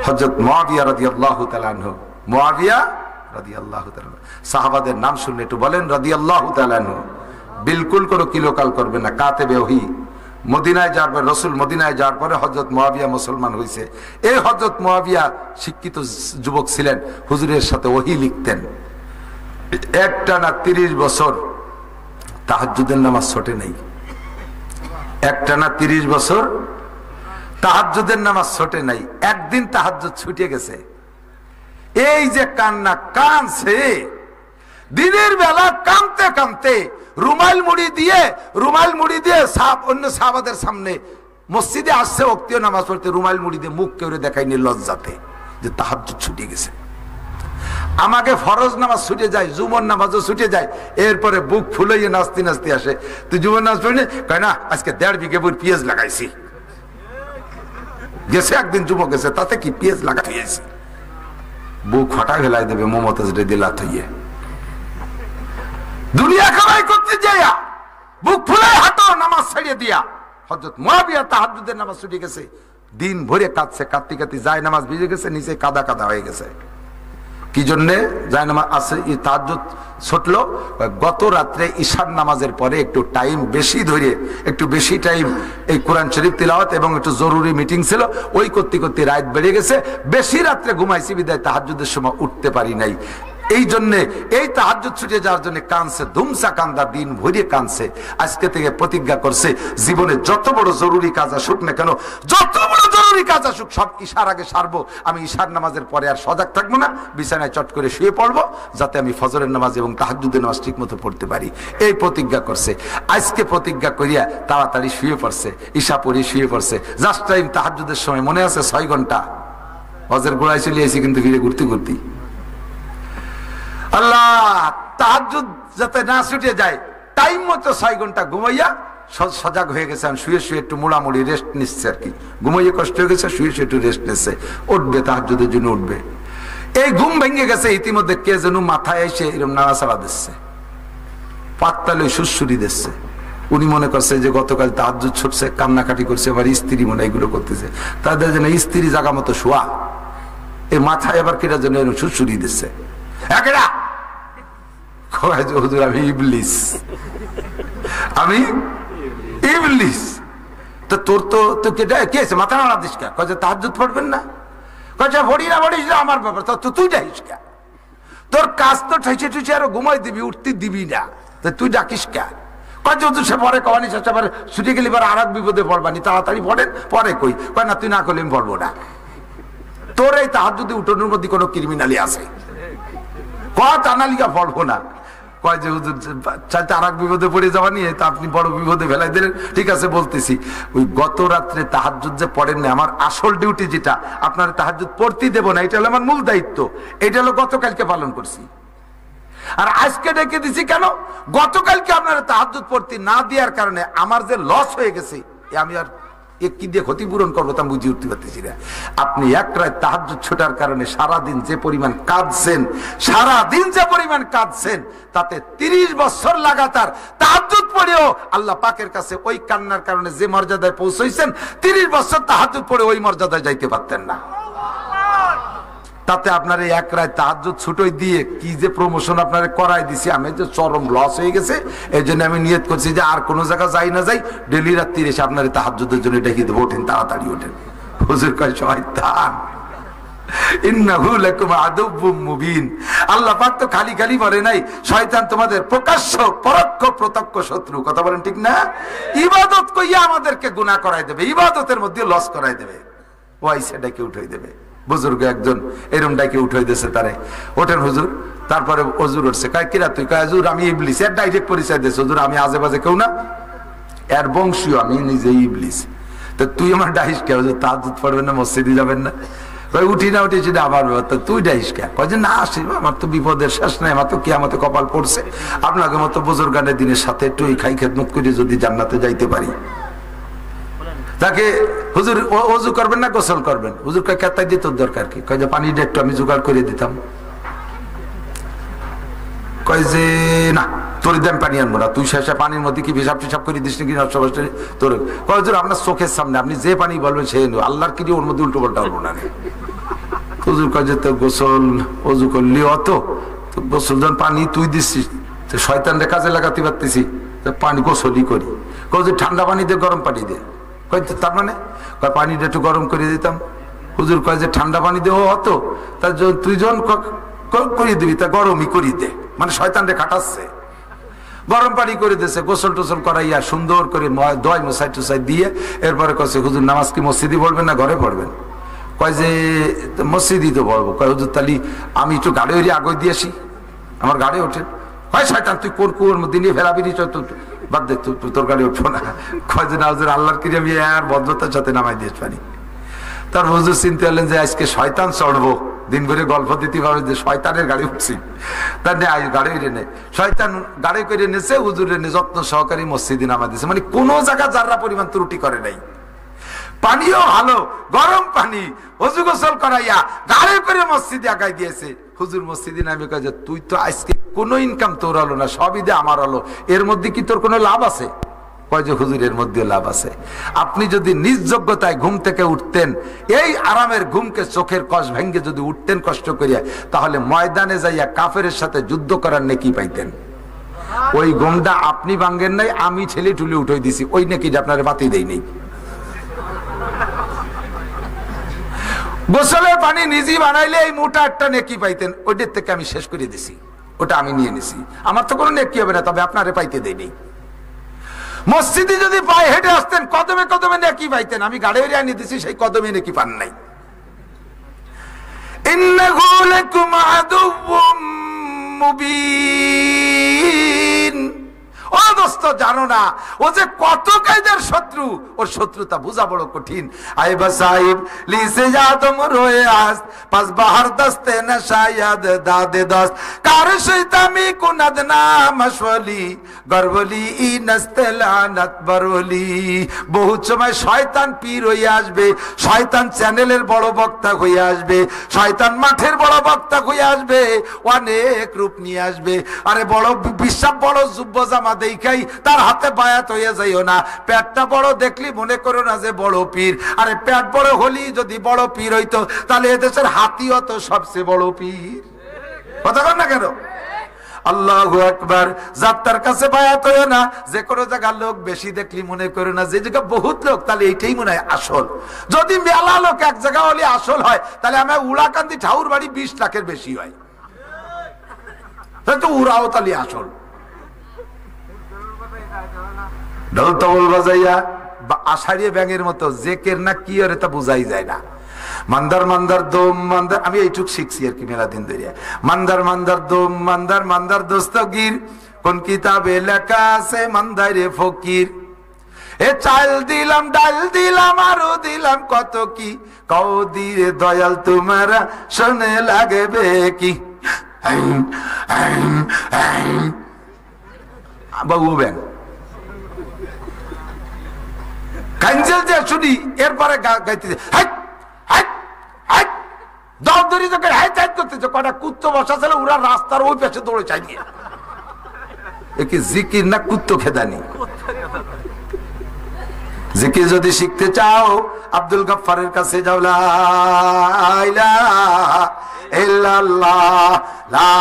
হযরত মুআবিয়া রাদিয়াল্লাহু তাআলা আনহু, মুআবিয়া রাদিয়াল্লাহু তাআলা, সাহাবাদের নাম শুনলে একটু বলেন রাদিয়াল্লাহু তাআলা আনহু। বিলকুল কোনো কিলোকাল করবে না, কাতেবে ওহী। মদিনায় যাওয়ার পর, রসুল মদিনায় যাওয়ার পরে হযরত মুআবিয়া মুসলমান হয়েছে। এই হযরত মুআবিয়া শিক্ষিত যুবক ছিলেন, হুজুরের সাথে ওহী লিখতেন। একটানা 30 বছর তাহাজ্জুদের নামাজ ছোটে নাই। একটানা 30 বছর তাহাজ্জুদের নামাজ ছোটে নাই। একদিন তাহাজ্জুদ ছুটে গেছে, এই যে কান্না কানছে, দিনের বেলা কানতে কানতে রুমাল মুড়ি দিয়ে অন্য সাহাবাদের সামনে মসজিদে আসছে, ওক্তীয় নামাজ পড়তে রুমাল মুড়ি দিয়ে মুখ কেউ দেখায়নি লজ্জাতে, যে তাহাজ্জুদ ছুটে গেছে। আমাকে ফরজ নামাজ ছুটে যায়, জুমর নামাজও ছুটে যায়, এরপরে বুক ফুলাইয়ে নাচতে নাচতে আসে, তুই জুমর নামাজ পড়ি কয় না, আজকে 1.5 বিঘে পেঁয়াজ লাগাইছি। গেছে একদিন যুবক গেছে, তাতে কি পেঁয়াজ লাগাতে গেছি, বুক ফাটা ফেলাই দেবে মমতাজ দিলা থইয়ে। দুনিয়া কামাই করতে যাইয়া বুক ফুলাই হাঁটো নামাজ ছাড়িয়ে দিয়া হযরত মুআবিয়া তাহাজ্জুদের নামাজ ছুটে গেছে। দিন ভরে কাঁদছে, কাঁদতে কাঁদতে যায় নামাজ ভিজে গেছে, নিচে কাদা কাদা হয়ে গেছে। কি জন্যে যায় নামাজ আছে তাহাজ্জুদ ছুটলো? গত রাত্রে ঈশার নামাজের পরে একটু টাইম বেশি ধরে, একটু বেশি টাইম এই কোরআন শরীফ তিলাওয়াত এবং একটু জরুরি মিটিং ছিল, ওই করতে করতে রাত বেড়ে গেছে, বেশি রাত্রে ঘুমাইছি বিদায় তাহাজ্জুদের সময় উঠতে পারি নাই। এই জন্যে এই তাহাজ্জুদ ছুটে যাওয়ার জন্য কানছে, ধুমসা কান্দা, দিন ভরে কানছে। আজকে থেকে প্রতিজ্ঞা করছে, জীবনে যত বড় জরুরি কাজ আসুক না কেন, যত বড় জরুরি কাজ আসুক, সব ঈশার আগে সারবো। আমি ঈশার নামাজের পরে আর সজাগ থাকবো না, বিছানায় চট করে শুয়ে পড়বো, যাতে আমি ফজরের নামাজ এবং তাহাজ্জুদের নামাজ ঠিক মতো পড়তে পারি। এই প্রতিজ্ঞা করছে। আজকে প্রতিজ্ঞা করিয়া তাড়াতাড়ি শুয়ে পড়ছে, ঈশা পড়ে শুয়ে পড়ছে। জাস্ট টাইম তাহাজ্জুদের সময় মনে আছে 6 ঘন্টা, হজের গোড়ায় চলে এসেছি কিন্তু ফিরে ঘুরতে ঘুরতে। আল্লাহ, তাহাজ্জুদ যাতে না ছুটে যায়, টাইম মতো 6 ঘন্টা ঘুমাইয়া সজাগ হয়ে গেছে। শুয়ে শুয়ে একটু মোড়ামুড়ি রেস্ট নিচ্ছে আর কি, ঘুমাইয়ে কষ্ট হয়ে গেছে, শুয়ে শুয়ে একটু রেস্ট নিচ্ছে। উঠবে তাহাজ্জুদের জন্য উঠবে, এই ঘুম ভেঙে গেছে। ইতিমধ্যে কে যেন মাথায় এসে এরকম নাড়াচাড়া দিচ্ছে, পাত্তালে সুরসুরি দিচ্ছে। উনি মনে করছে যে গতকাল তাহাজ্জুদ ছুটছে, কান্নাকাটি করছে, এবার স্ত্রী মনে এগুলো করতেছে। তাদের জন্য স্ত্রী জায়গা মতো শোয়া, এই মাথায় এবার কেটার জন্য এরকম সুরসুরি দিচ্ছে। হুজুর আমি ইবলিস, আমি ইবলিস। তো তোর তো কে আছে, মাথা নাড়া দিস কে? কয় তাহাজ্জুদ পড়বেন না? কয় পড়িস না, আমার ব্যাপার, তো তুই যাইস কে? তোর কাজ তো ঠেসে ঠেসে আরো ঘুমাই দিবি, উঠতে দিবি না, তো তুই ডাকিস কে? কয় হুজুর সে পরে কওয়ানি, চেষ্টা করে ছুটে গেলি পরে আর এক বিপদে পড়বানি, তাড়াতাড়ি পড়েন পরে কই। কয় না, তুই না করলে আমি পড়বো না। তোর এই তাহাজ্জুদে উঠোনের মধ্যে কোনো ক্রিমিনালি আছে? টানালিকা পড়বো না। কয় যে হুজুর চাইতে আর এক বিপদে পড়ে যাওয়া নিয়ে তা আপনি বড় বিপদে ফেলাই দিলেন। ঠিক আছে বলতেছি, ওই গত রাত্রে তাহাজ্জুদ যে পড়েন না, আমার আসল ডিউটি যেটা, আপনার তাহাজ্জুদ পড়তে দেবো না, এটা হলো আমার মূল দায়িত্ব। এটা হলো গতকালকে পালন করছি, আর আজকে ডেকে দিছি কেন? গতকালকে আপনারা তাহাজ্জুদ পড়তে না দেওয়ার কারণে আমার যে লস হয়ে গেছে, আমি আর কি দিয়ে ক্ষতিপূরণ করবো তা বুঝে উঠতে পারতেছি না। আপনি এক রাত তাহাজ্জুদ ছোটার কারণে সারাদিন যে পরিমাণ কাঁদছেন, তাতে 30 বছর লাগাতার তাহাজ্জুদ পড়েও আল্লাহ পাকের কাছে ওই কান্নার কারণে যে মর্যাদায় পৌঁছাইছেন, 30 বছর তাহাজ্জুদ পড়ে ওই মর্যাদায় যাইতে পারতেন না। তাতে আপনার এই এক রাত তাহাজ্জুদ ছুটোই দিয়ে কি যে প্রমোশন আপনারা করাই দিছি, আমি যে চরম লস হয়ে গেছে। এই জন্য আমি নিয়ত করছি যে আর কোনো জায়গা যাই না যাই, ডেলি রাত্রি এসে আপনার তাহাজ্জুদের জন্য ডেকে দেবো, ওঠেন তাড়াতাড়ি ওঠেন। হুজুর কয় শয়তান, ইন্নাহু লাকুম আদুব্বুম মুবিন। আল্লাহ পাক তো খালি খালি বলে নাই, শয়তান তোমাদের প্রকাশ্য পরোক্ষ প্রত্যক্ষ শত্রু। কথা বলেন ঠিক না? ইবাদত কইয়া আমাদেরকে গুনাহ করাই দেবে, ইবাদতের মধ্যে লস করাই দেবে, ওয়াইসে ডেকে উঠাই দেবে। বুজুর্গ একজন এরম ডাকে উঠাই দিয়েছে তারে, ওঠেন হুজুর। তারপরে হুজুর উঠছে, কয় কিরা তুই? কয় হুজুর আমি ইবলিস। এর ডাইরেক্ট পরিচয় দিয়েছে, হুজুর আমি আজে বাজে কেউ না, এর বংশীয়, আমি নিজে ইবলিস। তো তুই আমার ডাইস কে? হুজুর তাহাজ্জুদ পড়বেন না, মসজিদে যাবেন না? উঠি না উঠেছি না আমার তুই যাইস কে? কয় যে না আসি, আমার তো বিপদের শেষ নাই, আমার তো কিয়ামতে কপাল পড়ছে, আপনাকে মতো বুজুর্গানের দিনের সাথে একটু খাই খেদমত করে যদি জান্নাতে যাইতে পারি। তাকে হুজুর ওযু করবেন না গোসল করবেন? হুজুর কয় কেতাই দিয়ে তোর দরকার কি? কয় যে পানিটা একটু আমি জোগাড় করে দিতাম। কয় যে না তোর দাম পানি আনবো না, তুই শেষে পানির মধ্যে কি পেশাব টেশাব করে দিস নাকি তোর? কয় হুজুর আপনার চোখের সামনে আপনি যে পানি বলবেন সে আল্লাহর কি ওর মধ্যে উল্টো পাল্টা হবো না। হুজুর কয় যে তো গোসল ওযু করলি অত গোসল যখন পানি তুই দিচ্ছিস শয়তানরে কাজে লাগাতে পারতেছি, পানি গোসলই করি। কয় যে ঠান্ডা পানি দে গরম পানি দে? কয় তার মানে? কয় পানিটা একটু গরম করে দিতাম। হুজুর কয় যে ঠান্ডা পানি দে অত, তার তুই যখন করিয়ে দিবি তা গরমই করি দে, মানে শয়তানরে খাটাচ্ছে। গরম পানি করে দিয়েছে, গোসল টোসল করাইয়া সুন্দর করে দয় মশাই টুসাই দিয়ে এরপরে কছে হুজুর নামাজ কি মসজিদে পড়বেন না ঘরে পড়বেন? কয় যে মসজিদই তো পড়বো। কয় হুজুর তালি আমি একটু গাড়ি হইলে আগে দিয়ে আসি, আমার গাড়ি ওঠে। কয় শয়তান তুই কোন কুয়োর মধ্যে নিয়ে ফেরাবিনি, বাদ দে তোর গাড়ি উঠবো না। কয় যে না হুজুর আল্লাহর কিরে আমি আর ভদ্রতার সাথে নামাই দিয়ে পারি। তার হুজুর চিন্তা করলেন যে আজকে শয়তান চড়বো, দিন ভরে গল্প দিতে পারবে যে শয়তানের গাড়ি উঠছি, তার গাড়ি নেই। শয়তান গাড়ি করে নিয়েছে, হুজুরের যত্ন সহকারী মসজিদে নামা দিয়েছে, মানে কোনো জায়গা যারা পরিমাণ ত্রুটি করে নাই। পানিও ভালো, গরম পানি ওযু গোসল করাইয়া গাড়ি করে মসজিদে আগাই দিয়েছে। হুজুর মসজিদে নামে কয় যে তুই তো আজকে কোনো ইনকাম তোর হলো না, সবই দে আমার হলো, এর মধ্যে কি তোর কোনো লাভ আছে? কয় যে হুজুর এর মধ্যে লাভ আছে। আপনি যদি নিজ যোগ্যতায় ঘুম থেকে উঠতেন, এই আরামের ঘুমকে চোখের কষ ভেঙ্গে যদি উঠতেন কষ্ট করিয়া, তাহলে ময়দানে যাইয়া কাফেরের সাথে যুদ্ধ করার নেকি পাইতেন। ওই ঘুমটা আপনি ভাঙ্গেন নাই, আমি ছেলে টুলে উঠে দিছি, ওই নেকিটা আপনার বাতি দেই নেই। গোসলের পানি নিজেই বানাইলে এই মোটা একটা নেকি পাইতেন, ওইটার থেকে আমি শেষ করে দিছি, ওটা আমি নিয়ে নিছি, আমার তো কোনো নেকি হবে না, তবে আপনারে পাইতে দেয়নি। মসজিদে যদি পায়ে হেঁটে আসতেন কদমে কদমে নেকি পাইতেন, আমি গাড়ি আনিয়ে দিছি, সেই কদমে নেকি পান নাই। ইন্নাহু লাকুম আদুউম মুবিন। ও দোস্ত জানো না ও যে কত কায়দার শত্রু, ওর শত্রুতা বোঝা বড় কঠিন। আইবা সাহিব লিসে যা তুম রোয়ে আস পাস বাহার দস্তে না শায়দ দাদে দস্ত কার শৈতামি কুনাদ না মশওয়ালি গরবলি ই নস্তলানাত বরলি। বহুত সময় শয়তান পীর হয়ে আসবে, শয়তান চ্যানেলের বড় বক্তা হয়ে আসবে, শয়তান মাঠের বড় বক্তা হয়ে আসবে, অনেক রূপ নিয়ে আসবে। আরে বড় বিশ্বাস বড় যুব্য জামা দেখাই তার হাতে বায়াত হয়ে যাইও না। পেটটা বড় দেখলি মনে করো না যে বড় পীর। আরে পেট বড় হলি যদি বড় পীর হইতো, তাহলে এদেশের হাতিও তো সবচেয়ে বড় পীর। কথা কর না কেন? আল্লাহু আকবার। যাত্রার কাছে বায়াত হইও না। যে কোনো জায়গার লোক বেশি দেখলি মনে করো না যে জায়গা বহুত লোক, তাহলে এইটাই মনে হয় আসল। যদি মেলা লোক এক জায়গা হলে আসল হয়, তাহলে আমার উড়াকান্দি ঠাউর বাড়ি 20 লাখের বেশি হয়, তাহলে তো উড়াও তাহলে আসল। ঢোল তবল বাজাইয়া আষাঢ়িয়ে ব্যাঙের মতো জেকের না কি আর তা বুঝাই যায় না। মান্দার মান্দার দোম মান্দার, আমি এইটুক শিখছি আর কি মেলা দিন ধরে। মান্দার মান্দার দোম মান্দার মান্দার দোস্তগির, কোন কিতাবে লেখা আছে মান্দারে ফকির। এ চাল দিলাম ডাল দিলাম আরো দিলাম কত কি, কও দিয়ে দয়াল তোমারা শোনে লাগবে কি। বাবু ব্যাং কাঞ্জেল যে শুনি, এরপরে গাইতে করতেছে কটা কুত্তো বসা ছিল, ওরা রাস্তার ওই পাশে দৌড়ে চাই নিয়ে। একে জিকির না কুত্তো খেদানি। জিকির যদি শিখতে চাও আব্দুল গফফারের কাছে যাও। লা ইলাহা ইল্লাল্লাহ লা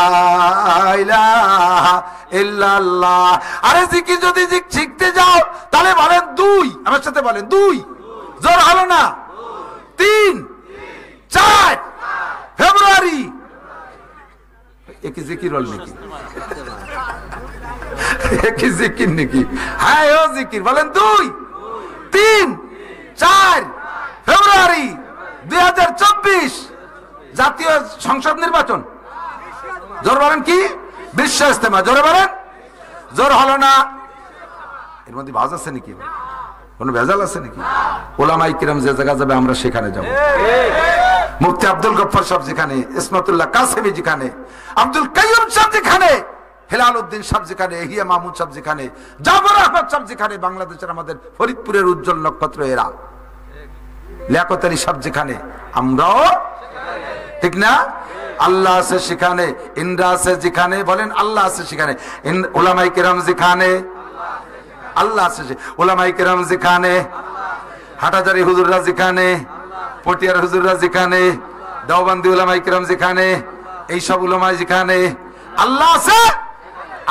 ইলাহা ইল্লাল্লাহ। আরে জিকির যদি শিখতে যাও তাহলে বলেন 2, আমার সাথে বলেন 2, জোর হলো না 3, 4 ফেব্রুয়ারি। একই জিকির হল নাকি? একই জিকির নাকি? হ্যাঁ ও জিকির বলেন 2, 3, 4 ফেব্রুয়ারি 2024 জাতীয় সংসদ নির্বাচন। জোর বলেন কি? বিশ্ব ইস্তেমা। জোরে বলেন। জোর হলো না? এর মধ্যে ভাজ আছে নাকি? কোন ভেজাল আছে নাকি? ওলামায়ে কিরাম যে জায়গা যাবে আমরা সেখানে যাব। মুফতি আব্দুল গফফার সাহেব যেখানে, ইসমাতুল্লাহ কাসেমি যেখানে, আব্দুল কাইয়ুম সাহেব যেখানে, হেলাল উদ্দিন সাহেব যেখানে, এহিয়া মাহমুদ সাহেব যেখানে, জাফর আহমদ সাহেব যেখানে, বাংলাদেশের আমাদের ফরিদপুরের উজ্জ্বল নক্ষত্র এরা, লিয়াকত আলী সাহেব যেখানে, আমরাও ঠিক না? আল্লাহ আছে সেখানে, ইন্দ্রা আছে যেখানে, বলেন আল্লাহ আছে সেখানে, উলামায়ে কেরাম যেখানে, আল্লাহ আছে, উলামায়ে কেরাম যেখানে, হাটাজারি হুজুররা যেখানে, পটিয়ার হুজুররা যেখানে, দেওবন্দি উলামায়ে কেরাম যেখানে, এই সব উলামা যেখানে, আল্লাহ আছে,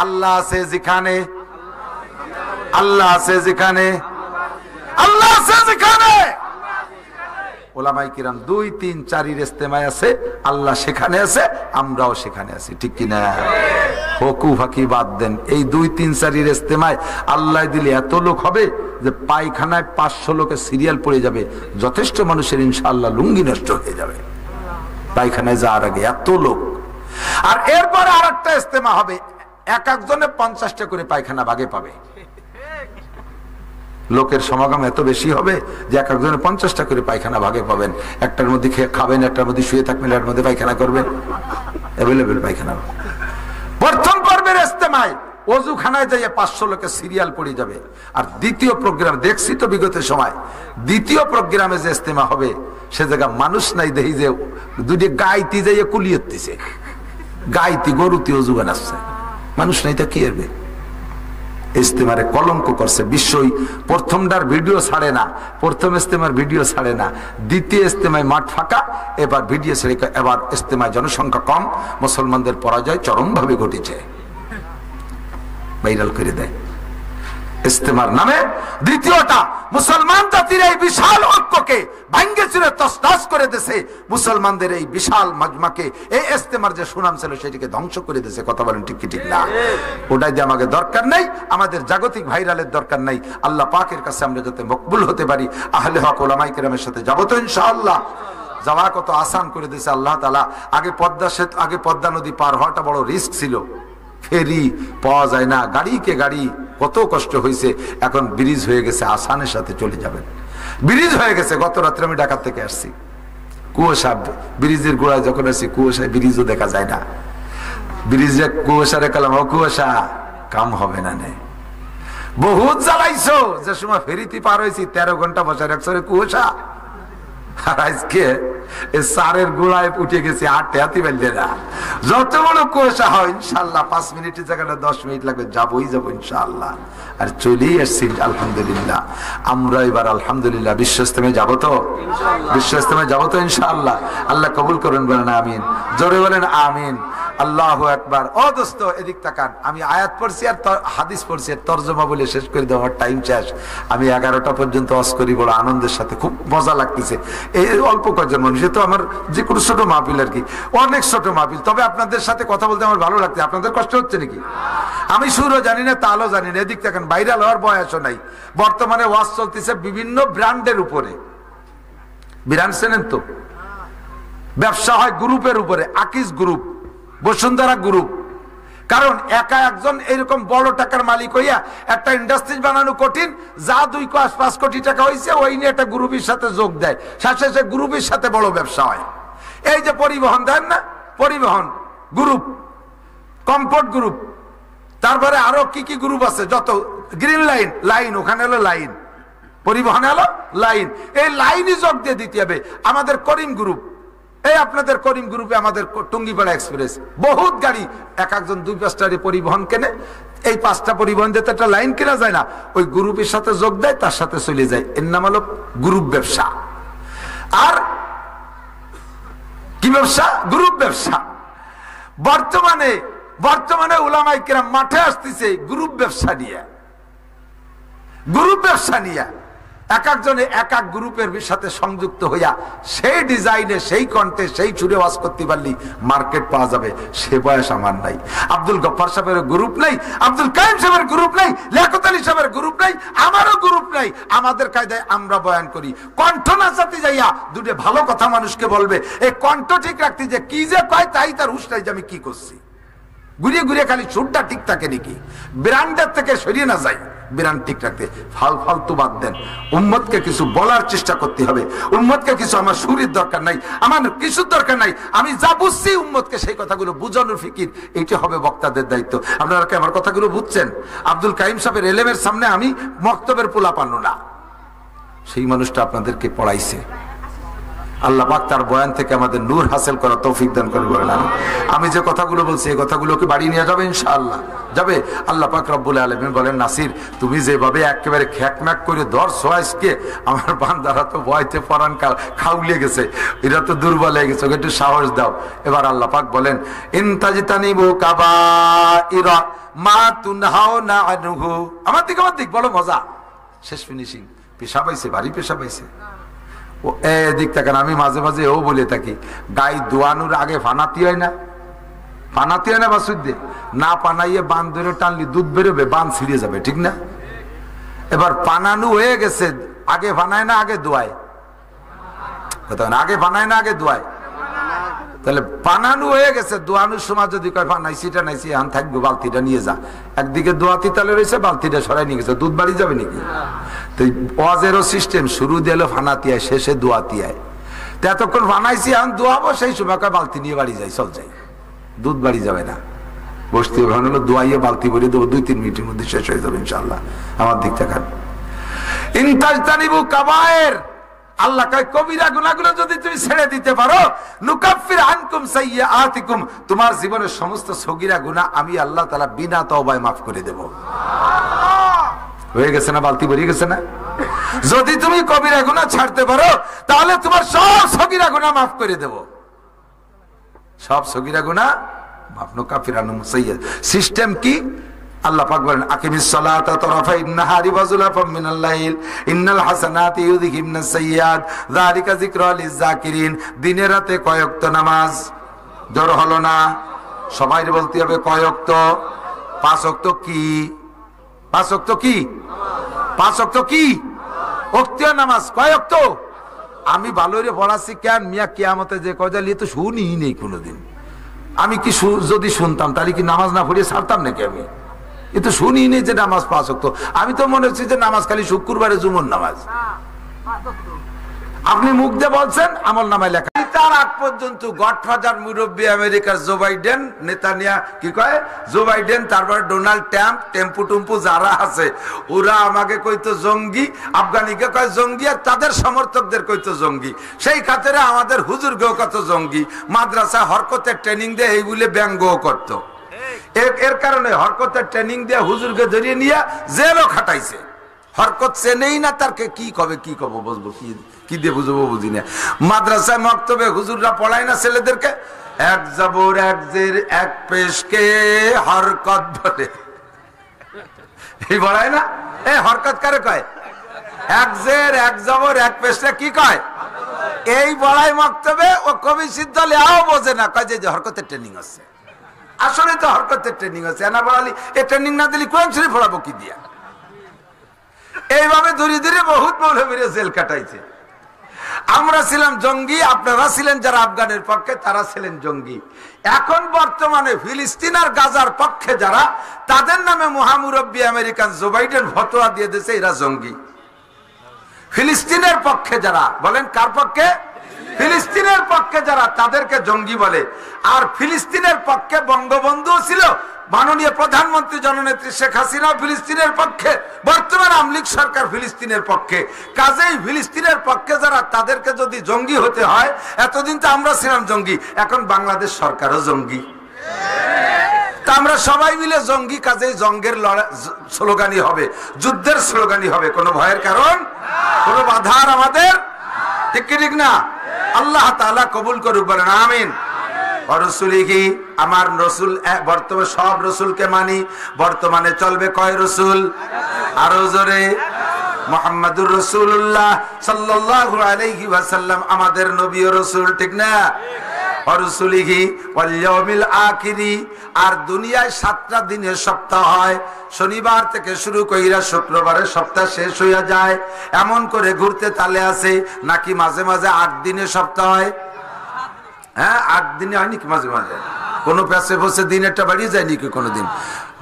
আল্লাহ আছে যেখানে, আল্লাহ আছে যেখানে, আল্লাহ আছে যেখানে, উলামায়ে কিরাম 2, 3, 4 ইজতেমায় আছে, আল্লাহ সেখানে আছে, আমরাও সেখানে আছি, ঠিক কি না? হকু ফাঁকি বাদ দেন, এই 2, 3, 4 ইজতেমায় আল্লাহ দিলে এত লোক হবে যে পায়খানায় 500 লোকের সিরিয়াল পড়ে যাবে, যথেষ্ট মানুষের ইনশাআল্লাহ লুঙ্গি নষ্ট হয়ে যাবে পায়খানায় যাওয়ার আগে, এত লোক। আর এরপরে আরেকটা ইজতেমা হবে, এক একজনে 50টা করে পায়খানা ভাগে পাবে, লোকের সমাগম এত বেশি হবে যে এক একজনে 50টা করে পায়খানা ভাগে পাবেন, একটার মধ্যে খাবেন, একটার মধ্যে শুয়ে থাকবেন, এর মধ্যে পায়খানা করবেন, অ্যাভেলেবেল পায়খানা। প্রথম পর্বের ইজতেমায় ওযুখানায় যাইয়ে 500 লোকের সিরিয়াল পড়ে যাবে। আর দ্বিতীয় প্রোগ্রাম দেখছি তো বিগত সময়, দ্বিতীয় প্রোগ্রামে যে ইজতেমা হবে সে জায়গা মানুষ নাই, দেখি যে দুটি গাইতি যাইয়ে কুলিয়েছে, গাইতি গরুতি ওযু বানাচ্ছে, মানুষ নাই, তা কি হবে? ইজতেমারে কলঙ্ক করছে বিশ্বই। প্রথমটার ভিডিও ছাড়ে না, প্রথম ইজতেমার ভিডিও ছাড়ে না, দ্বিতীয় ইজতেমায় মাঠ ফাঁকা, এবার ভিডিও ছেড়ে, এবার ইজতেমায় জনসংখ্যা কম, মুসলমানদের পরাজয় চরমভাবে ঘটেছে, ভাইরাল করে দেয় ইজতেমার নামে। দ্বিতীয়টা, মুসলমান জাতির এই বিশাল ঐক্যকে ভাঙ্গে চুরে তছনছ করে দিয়েছে, মুসলমানদের এই বিশাল মাজমাকে, এই ইজতেমার যে সুনাম ছিল সেটিকে ধ্বংস করে দিয়েছে। কথা বলেন ঠিক কি ঠিক না? ওটাই দিয়ে আমাদের দরকার নেই, আমাদের জাগতিক ভাইরালের দরকার নেই। আল্লাহ পাকের কাছে আমরা যাতে মকবুল হতে পারি, আহলে হক ওলামায়ে কেরামের সাথে যাবো তো ইনশাআল্লাহ। যাওয়া কত আসান করে দিয়েছে আল্লাহ তাআলা। আগে পদ্মা সেতু, আগে পদ্মা নদী পার হওয়াটা বড় রিস্ক ছিল, ফেরি পাওয়া যায় না, গাড়িকে গাড়ি, কত কষ্ট হয়েছে। এখন ব্রিজ হয়ে গেছে, আসানের সাথে চলে যাবেন, ব্রিজ হয়ে গেছে। গত রাত্রে আমি ঢাকা থেকে আসছি, কুয়াশা, ব্রিজের গোড়ায় যখন আসছি কুয়াশায় ব্রিজও দেখা যায় না, ব্রিজে কুয়াশারে কালাম, ও কুয়াশা কাম হবে না, নে বহুত জ্বালাইছো। যে সময় ফেরিতে পার হয়েছি 13 ঘন্টা বসে রাখছো কুয়াশা, আর আজকে সারের গোড়ায় উঠে গেছে, হাঁটি ফেললে না। যত বড় কুয়াশা হয় ইনশাল্লাহ 5 মিনিটের জায়গাটা 10 মিনিট লাগবে, যাবোই যাবো ইনশাআল্লাহ। আর চলেই আসছি আলহামদুলিল্লাহ। আমরা এবার আলহামদুলিল্লাহ বিশ্ব ইজতেমায় যাবো তো, বিশ্ব ইজতেমায় যাবো তো ইনশাআল্লাহ। আল্লাহ কবুল করেন, বলেন আমিন, জোরে বলেন আমিন। আল্লাহু আকবার। ও দোস্ত এদিক তাকান, আমি আয়াত পড়ছি আর হাদিস পড়ছি, আর তরজমা বলে শেষ করে দেওয়ার টাইম শেষ। আমি 11টা পর্যন্ত ওয়াজ করি, বড় আনন্দের সাথে, খুব মজা লাগতেছে। এই অল্প কয়েকজন মানুষ, তো আমার যে কোনো ছোট মাহফিল আর কি, অনেক ছোট মাহফিল, তবে আপনাদের সাথে কথা বলতে আমার ভালো লাগছে। আপনাদের কষ্ট হচ্ছে নাকি? আমি সুরও জানি না, তালও জানি না। এদিক তাকান, ভাইরাল হওয়ার বয়সও নাই। বর্তমানে ওয়াজ চলতেছে বিভিন্ন ব্র্যান্ডের উপরে। ব্র্যান্ড চেনেন তো? ব্যবসা হয় গ্রুপের উপরে, আকিজ গ্রুপ, বসুন্ধরা গ্রুপ। কারণ একা একজন এরকম বড় টাকার মালিক হইয়া একটা ইন্ডাস্ট্রি বানানো কঠিন। যা 2-5 কোটি টাকা হয়েছে ওই নিয়ে একটা গ্রুপের সাথে যোগ দেয়, শেষে গ্রুপের সাথে বড় ব্যবসা হয়। এই যে পরিবহন দেন না, পরিবহন গ্রুপ, কমফোর্ট গ্রুপ, তারপরে আরো কি কি গ্রুপ আছে যত, গ্রিন লাইন, লাইন, ওখানে হলো লাইন, পরিবহন হলো লাইন। এই লাইনই যোগ দিয়ে দিতে হবে। আমাদের করিম গ্রুপ, এই আপনাদের করিম গ্রুপে আমাদের টুঙ্গিপাড়া এক্সপ্রেস, বহুত গাড়ি, এক একজন 2-5টা পরিবহন কেনে। এই 5টা পরিবহন দিতে একটা লাইন কেনা যায় না, ওই গ্রুপের সাথে যোগ দেয়, তার সাথে চলে যায়। এর নাম হলো গ্রুপ ব্যবসা। আর কি ব্যবসা? গ্রুপ ব্যবসা। বর্তমানে উলামায়ে কেরাম মাঠে আসতেছে গ্রুপ ব্যবসা নিয়ে, গ্রুপ ব্যবসা নিয়ে। এক একজনে এক এক গ্রুপের সাথে সংযুক্ত হইয়া সেই ডিজাইনে, সেই কণ্ঠে, সেই সুরে ওয়াজ করতে পারলি মার্কেট পাওয়া যাবে। সে বয়স আমার নাই। আব্দুল গফফার সাহেবের গ্রুপ নাই, আব্দুল কাইয়ুম সাহেবের গ্রুপ নাই, লিয়াকত আলী সাহেবের গ্রুপ নাই, আমারও গ্রুপ নাই। আমাদের কায়দায় আমরা বয়ান করি, কণ্ঠ নাচাতে যাইয়া দুটো ভালো কথা মানুষকে বলবে। এই কণ্ঠ ঠিক রাখতে যে কি যে কয় তাই তার হুঁশ নাই যে আমি কি করছি। ঘুরিয়ে ঘুরিয়ে খালি সুরটা ঠিক থাকে নাকি, ব্র্যান্ডের থেকে সরিয়ে না যায়। বিরান ঠিক রাখতে। ফালতু বাদ দেন, উম্মতকে কিছু বলার চেষ্টা করতে হবে। উম্মতকে কিছু, আমার সুরের দরকার নাই, আমার কিছুর দরকার নাই, আমি যা বুঝছি উম্মতকে সেই কথাগুলো বুঝানোর ফিকির, এইটা হবে বক্তাদের দায়িত্ব। আপনারা কি আমার কথাগুলো বুঝছেন? আব্দুল কাইম সাহেবের এলেমের সামনে আমি মক্তবের পোলা পানো না, সেই মানুষটা আপনাদেরকে পড়াইছে। আল্লাহ পাক তার বয়ান থেকে আমাদের নূর হাসিল করা তৌফিক দান করে বলেন আমিন। আমি যে কথাগুলো বলছি এই কথাগুলোকে বাড়ি নিয়ে যাবে ইনশাআল্লাহ, যাবে। আল্লাহ পাক রব্বুল আলামিন বলেন, নাসির তুমি যেভাবে একেবারে খ্যাকম্যাক করে ধরছো আজকে, আমার বান্দারা তো ভয়তে পরান খাউলে গেছে, এরা তো দুর্বল হয়ে গেছে, একটু সাহস দাও। এবার আল্লাহ পাক বলেন, ইনতাজতানিবু কাবাইরা মা তুনহাউনা আনহু। আমার দিক বলো মজা, শেষ ফিনিশিং। পেশাব আইছে, ভারী পেশাব আইছে। ও এদিক থাকেন, আমি মাঝে মাঝে ও বলে থাকি, গাই দোয়ানোর আগে ফানাতি হয় না? ফানাতি হয় না বাসুদ্দে? না পানাইয়ে বান ধরে টানলি দুধ বেরোবে, বান ছিঁড়ে যাবে, ঠিক না? এবার পানানো হয়ে গেছে, আগে ফানায় না আগে দোয়ায়? আগে ফানায় না আগে দোয়ায়? তাহলে পানানো হয়ে গেছে, দোয়ানোর সময় যদি কয় ফানাইছি টানাইছি এখন থাকবে, বালতিটা নিয়ে যা। একদিকে দোয়াতি তালে রয়েছে, বালতিটা সরাই নিয়ে গেছে, দুধ বাড়ি যাবে নাকি? তো ওয়াজেরও সিস্টেম, শুরু দিল ফানাতি আয়, শেষে দোয়াতি আয়। তো এতক্ষণ ফানাইছি এখন দোয়াবো, সেই সময় বালতি নিয়ে বাড়ি যাই, চল যাই, দুধ বাড়ি যাবে না। বসতে হলো দোয়াইয়ে বালতি ভরে দেবো, 2-3 মিনিটের মধ্যে শেষ হয়ে যাবে ইনশাআল্লাহ। আমার দিক থেকে ইনতাজতানিবু কাবায়ের, আল্লাহ কয় কবিরা গুনাহগুলো যদি তুমি ছেড়ে দিতে পারো, নুকাফির আনকুম সাইয়্যাতিকুম, তোমার জীবনের সমস্ত সগীরা গুনাহ আমি আল্লাহ তাআলা বিনা তওবায় মাফ করে দেব। হয়ে গেছে না? বালতি ভরে গেছে না? যদি তুমি কবিরা গুনাহ ছাড়তে পারো, তাহলে তোমার সব সগীরা গুনাহ মাফ করে দেব, সব সগীরা গুনাহ মাফ। নুকাফির আনকুম সাইয়্যাত সিস্টেম কি? আল্লাহ পাক বলেন, আকিমিস সালাতা তারাফাইন নাহারি ওয়া যুলাফাম মিনাল লাইল ইন্নাল হাসানাতি ইউযহিবনাস সাইয়্যাত যালিকা যিকরা লিয-যাকিরিন। দিনে রাতে কয় ওয়াক্ত নামাজ? জোর হলো না? সবাই বলতে হবে কয় ওয়াক্ত? 5 ওয়াক্ত। কি 5 ওয়াক্ত? কি 5 ওয়াক্ত? কি ওয়াক্তীয় নামাজ কয় ওয়াক্ত? আমি ভালোরে পড়াচ্ছি কেন মিয়া, কিয়ামতে যে কয় জালি তো শুনিই নেই কোনোদিন। আমি কি যদি শুনতাম তাহলে কি নামাজ না পড়িয়ে ছাড়তাম নাকি? আমি এ তো শুনি নেই যে নামাজ 5 ওয়াক্ত। আমি তো মনে হচ্ছে যে নামাজ খালি শুক্রবারে জুমুর নামাজ। আপনি মুখ দিয়ে বলছেন, আমল নামায় লেখা। তার আগ পর্যন্ত গডফাদার মুরব্বী আমেরিকার জো বাইডেন, নেতানিয়া কি কয় জো বাইডেন, তারপর ডোনাল্ড ট্রাম্প, টেম্পু টুম্পু যারা আছে ওরা আমাকে কইতো জঙ্গি, আফগানিকে কয় জঙ্গি, আর তাদের সমর্থকদের কইতো জঙ্গি। সেই খাতিরে আমাদের হুজুরকেও কত জঙ্গি, মাদ্রাসা হরকতের ট্রেনিং দিয়ে এই বলে ব্যঙ্গও করতো। এর কারণে হরকতের ট্রেনিং দিয়ে হুজুরকে ধরিয়ে নিয়ে জেলও খাটাইছে। হরকত চেনেই না, তারকে কি কবে বুঝবো, কি দিয়ে বুঝবো বুঝি না। মাদ্রাসায় মক্তবে হুজুররা পড়ায় না ছেলেদেরকে, এক জবর এক জের এক পেশকে হরকত বলে, এই পড়ায় না? এই হরকত কারে কয়? এক জের এক জবর এক পেশকে কি কয়? এই পড়ায় মক্তবে। ও কবি সিদ্ধ লেও বোঝে না, কয় যে হরকতের ট্রেনিং আছে। আসলে তো হরকতের ট্রেনিং আছে, এনা পড়ালি এ ট্রেনিং না দিলে কোরআন শরীফ পড়াবো কি দিয়া? এইভাবে ধীরে ধীরে বহুত মৌলবীরা জেল কাটাইছে। আমরা ছিলাম জঙ্গি, আপনারা ছিলেন যারা আফগানের পক্ষে তারা ছিলেন জঙ্গি। এখন বর্তমানে ফিলিস্তিন আর গাজার পক্ষে যারা, তাদের নামে মহামুরব্বী আমেরিকান জো বাইডেন ফতোয়া দিয়ে দিয়েছে এরা জঙ্গি। ফিলিস্তিনের পক্ষে যারা, বলেন কার পক্ষে? ফিলিস্তিনের পক্ষে যারা, তাদেরকে জঙ্গি বলে। আর ফিলিস্তিনের পক্ষে বঙ্গবন্ধু ছিল, মাননীয় প্রধানমন্ত্রী জননেত্রী শেখ হাসিনা ফিলিস্তিনের পক্ষে, বর্তমান আওয়ামী লীগ সরকার ফিলিস্তিনের পক্ষে। কাজেই ফিলিস্তিনের পক্ষে যারা, তাদেরকে যদি জঙ্গি হতে হয়, এতদিন তো আমরা ছিলাম জঙ্গি, এখন বাংলাদেশ সরকারও জঙ্গি। তা আমরা সবাই মিলে জঙ্গি, কাজেই জঙ্গের স্লোগানই হবে, যুদ্ধের স্লোগানই হবে। কোনো ভয়ের কারণ, কোনো বাধার আমাদের, ঠিক কি ঠিক না? আল্লাহ তাআলা কবুল করুক, বলেন আমিন। রসুলিহি, আমার রসুল, বর্তমানে সব রসুলকে মানি। বর্তমানে চলবে কয় রসুল? আরো জোরে, মুহাম্মাদুর রাসূলুল্লাহ সাল্লাল্লাহু আলাইহি ওয়াসাল্লাম আমাদের নবী ও রাসূল, ঠিক না? রসুলিহি ওয়াল ইয়াউমিল আখিরি। আর দুনিয়ায় 7টা দিনের সপ্তাহ হয়, শনিবার থেকে শুরু কইরা শুক্রবারে সপ্তাহ শেষ হইয়া যায়। এমন করে ঘুরতে তালে আছে নাকি মাঝে মাঝে 8 দিনের সপ্তাহ হয়? হ্যাঁ, 8 দিনে হয় নাকি মাঝে মাঝে? কোনো প্যাসে ফসে দিন একটা বাড়িয়ে যায় নাকি কোনোদিন?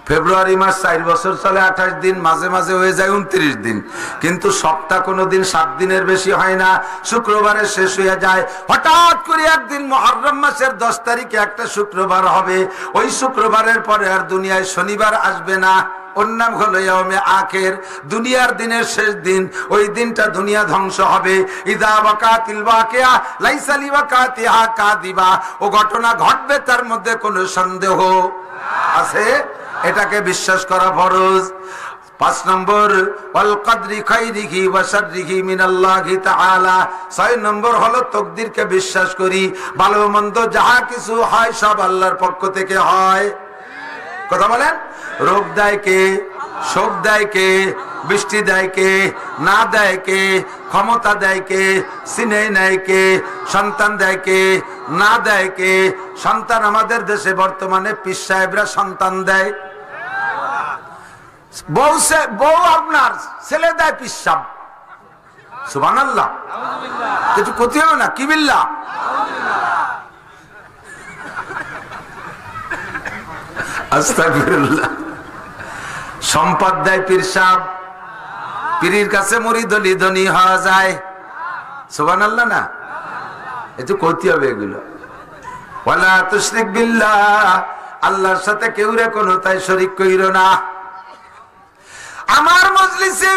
ফেব্রুয়ারি মাস 4 বছর চলে 28 দিন, মাঝে মাঝে হয়ে যায় 29 দিন, কিন্তু সপ্তাহ কোনোদিন 7 দিনের বেশি হয় না। শুক্রবারে শেষ হয়ে যায়। হঠাৎ করে একদিন মুহররম মাসের 10 তারিখে একটা শুক্রবার হবে। ওই শুক্রবারের পরে আর দুনিয়ায় শনিবার আসবে না। ওর নাম হলো ইয়াউমে আখির, দুনিয়ার দিনের শেষ দিন। ওই দিনটা দুনিয়া ধ্বংস হবে। ইযা ওয়াকাতিল ওয়াকিয়া লাইসা লিওয়াকাতিহা কাযিবা, ও ঘটনা ঘটবে, তার মধ্যে কোনো সন্দেহ আছে? এটাকে বিশ্বাস করা ফরজ। 5 নম্বর ওয়াল কদরি খাইরিহি ওয়া শাররিহি মিনাল্লাহি তাআলা। 6 নম্বর হলো তাকদীরকে বিশ্বাস করি, ভালো মন্দ যাহা কিছু হয় সব আল্লাহর পক্ষ থেকে হয়। কথা বলেন। রোগ দেয় কে? শোক দেয় কে? বৃষ্টি দেয় কে? না দেয় কে? ক্ষমতা দেয় কে? সিনে নেয় কে? সন্তান দেয় কে? না দেয় কে? সন্তান আমাদের দেশে বর্তমানে পীর সাহেবরা সন্তান দেয়। বউ আপনার ছেলে দেয় পীর সাহেব। সুবহানাল্লাহ। কিছু ক্ষতি হবে না? কি বিল্লাহ? আস্তাগফিরুল্লাহ। সম্পদ দেয় পীর সাহেব, পীরের কাছে মুরিদলি ধনী হওয়া যায়। সুবহানাল্লাহ না? একটু ক্ষতি হবে এগুলো। ওয়ালা তুশরিক বিল্লাহ, আল্লাহর সাথে কেউ রে কোনো তাই শরীক কইরো না। আমার মজলিসে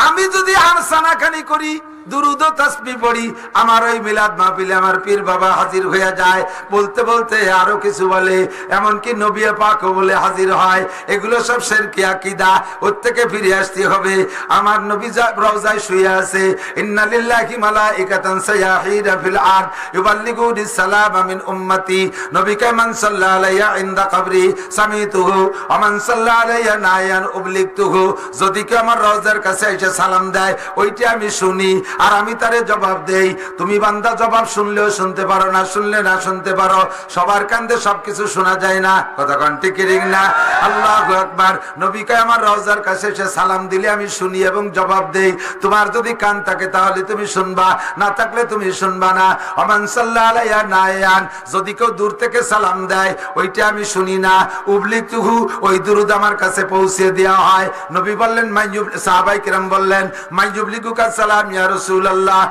আমি যদি আনসানাখানি করি, দুরুদ ও তাসবিহ পড়ি, আমার ওই মিলাদ মাহফিলে আমার পীর বাবা হাজির হয়ে যায়। বলতে বলতে আরো কিছু বলে, এমনকি নবী পাকও বলে হাজির হয়। এগুলো সব শিরকি আকীদা, ওর থেকে ফিরে আসতে হবে। আমার নবী রওজায় শুয়ে আছে, ইন্না লিল্লাহি মালাইকাতান সায়াহিরা ফিল আরদ ইউবাল্লিগুনি সালামা মিন উম্মতি। নবীকে মান সাল্লাল্লাহু আলাইহি ইনদা কবরি সামিতুহু ওয়া মান সাল্লাল্লাহু আলাইহি নায়ান উবলিগতুহু। যদি কেউ আমার রওজার কাছে এসে সালাম দেয়, ওইটা আমি শুনি আর আমি তারে জবাব দেই। তুমি বান্দা জবাব শুনলেও শুনতে পারো, না শুনলে না শুনতে পারো। সবার কান্দে সবকিছু শোনা যায় না। কথা কোন ঠিক না? আল্লাহু আকবার। নবী কয় আমার রওজার কাছে এসে সালাম দিলে আমি শুনি এবং জবাব দেই। তোমার যদি কান থাকে তাহলে তুমি শুনবা, না থাকলে তুমি শুনবা না। ওমান সাল্লাল্লাহু আলাইহি নায়ান, যদি কেউ দূর থেকে সালাম দেয় ওইটা আমি শুনি না। উবলিগতুহু, ওই দুরুদ আমার কাছে পৌঁছে দেওয়া হয়। নবী বললেন মাইয়ুব, সাহাবায়ে কিরাম বললেন মাইয়ুবলিগুকা সালাম ইয়া রাসূলুল্লাহ।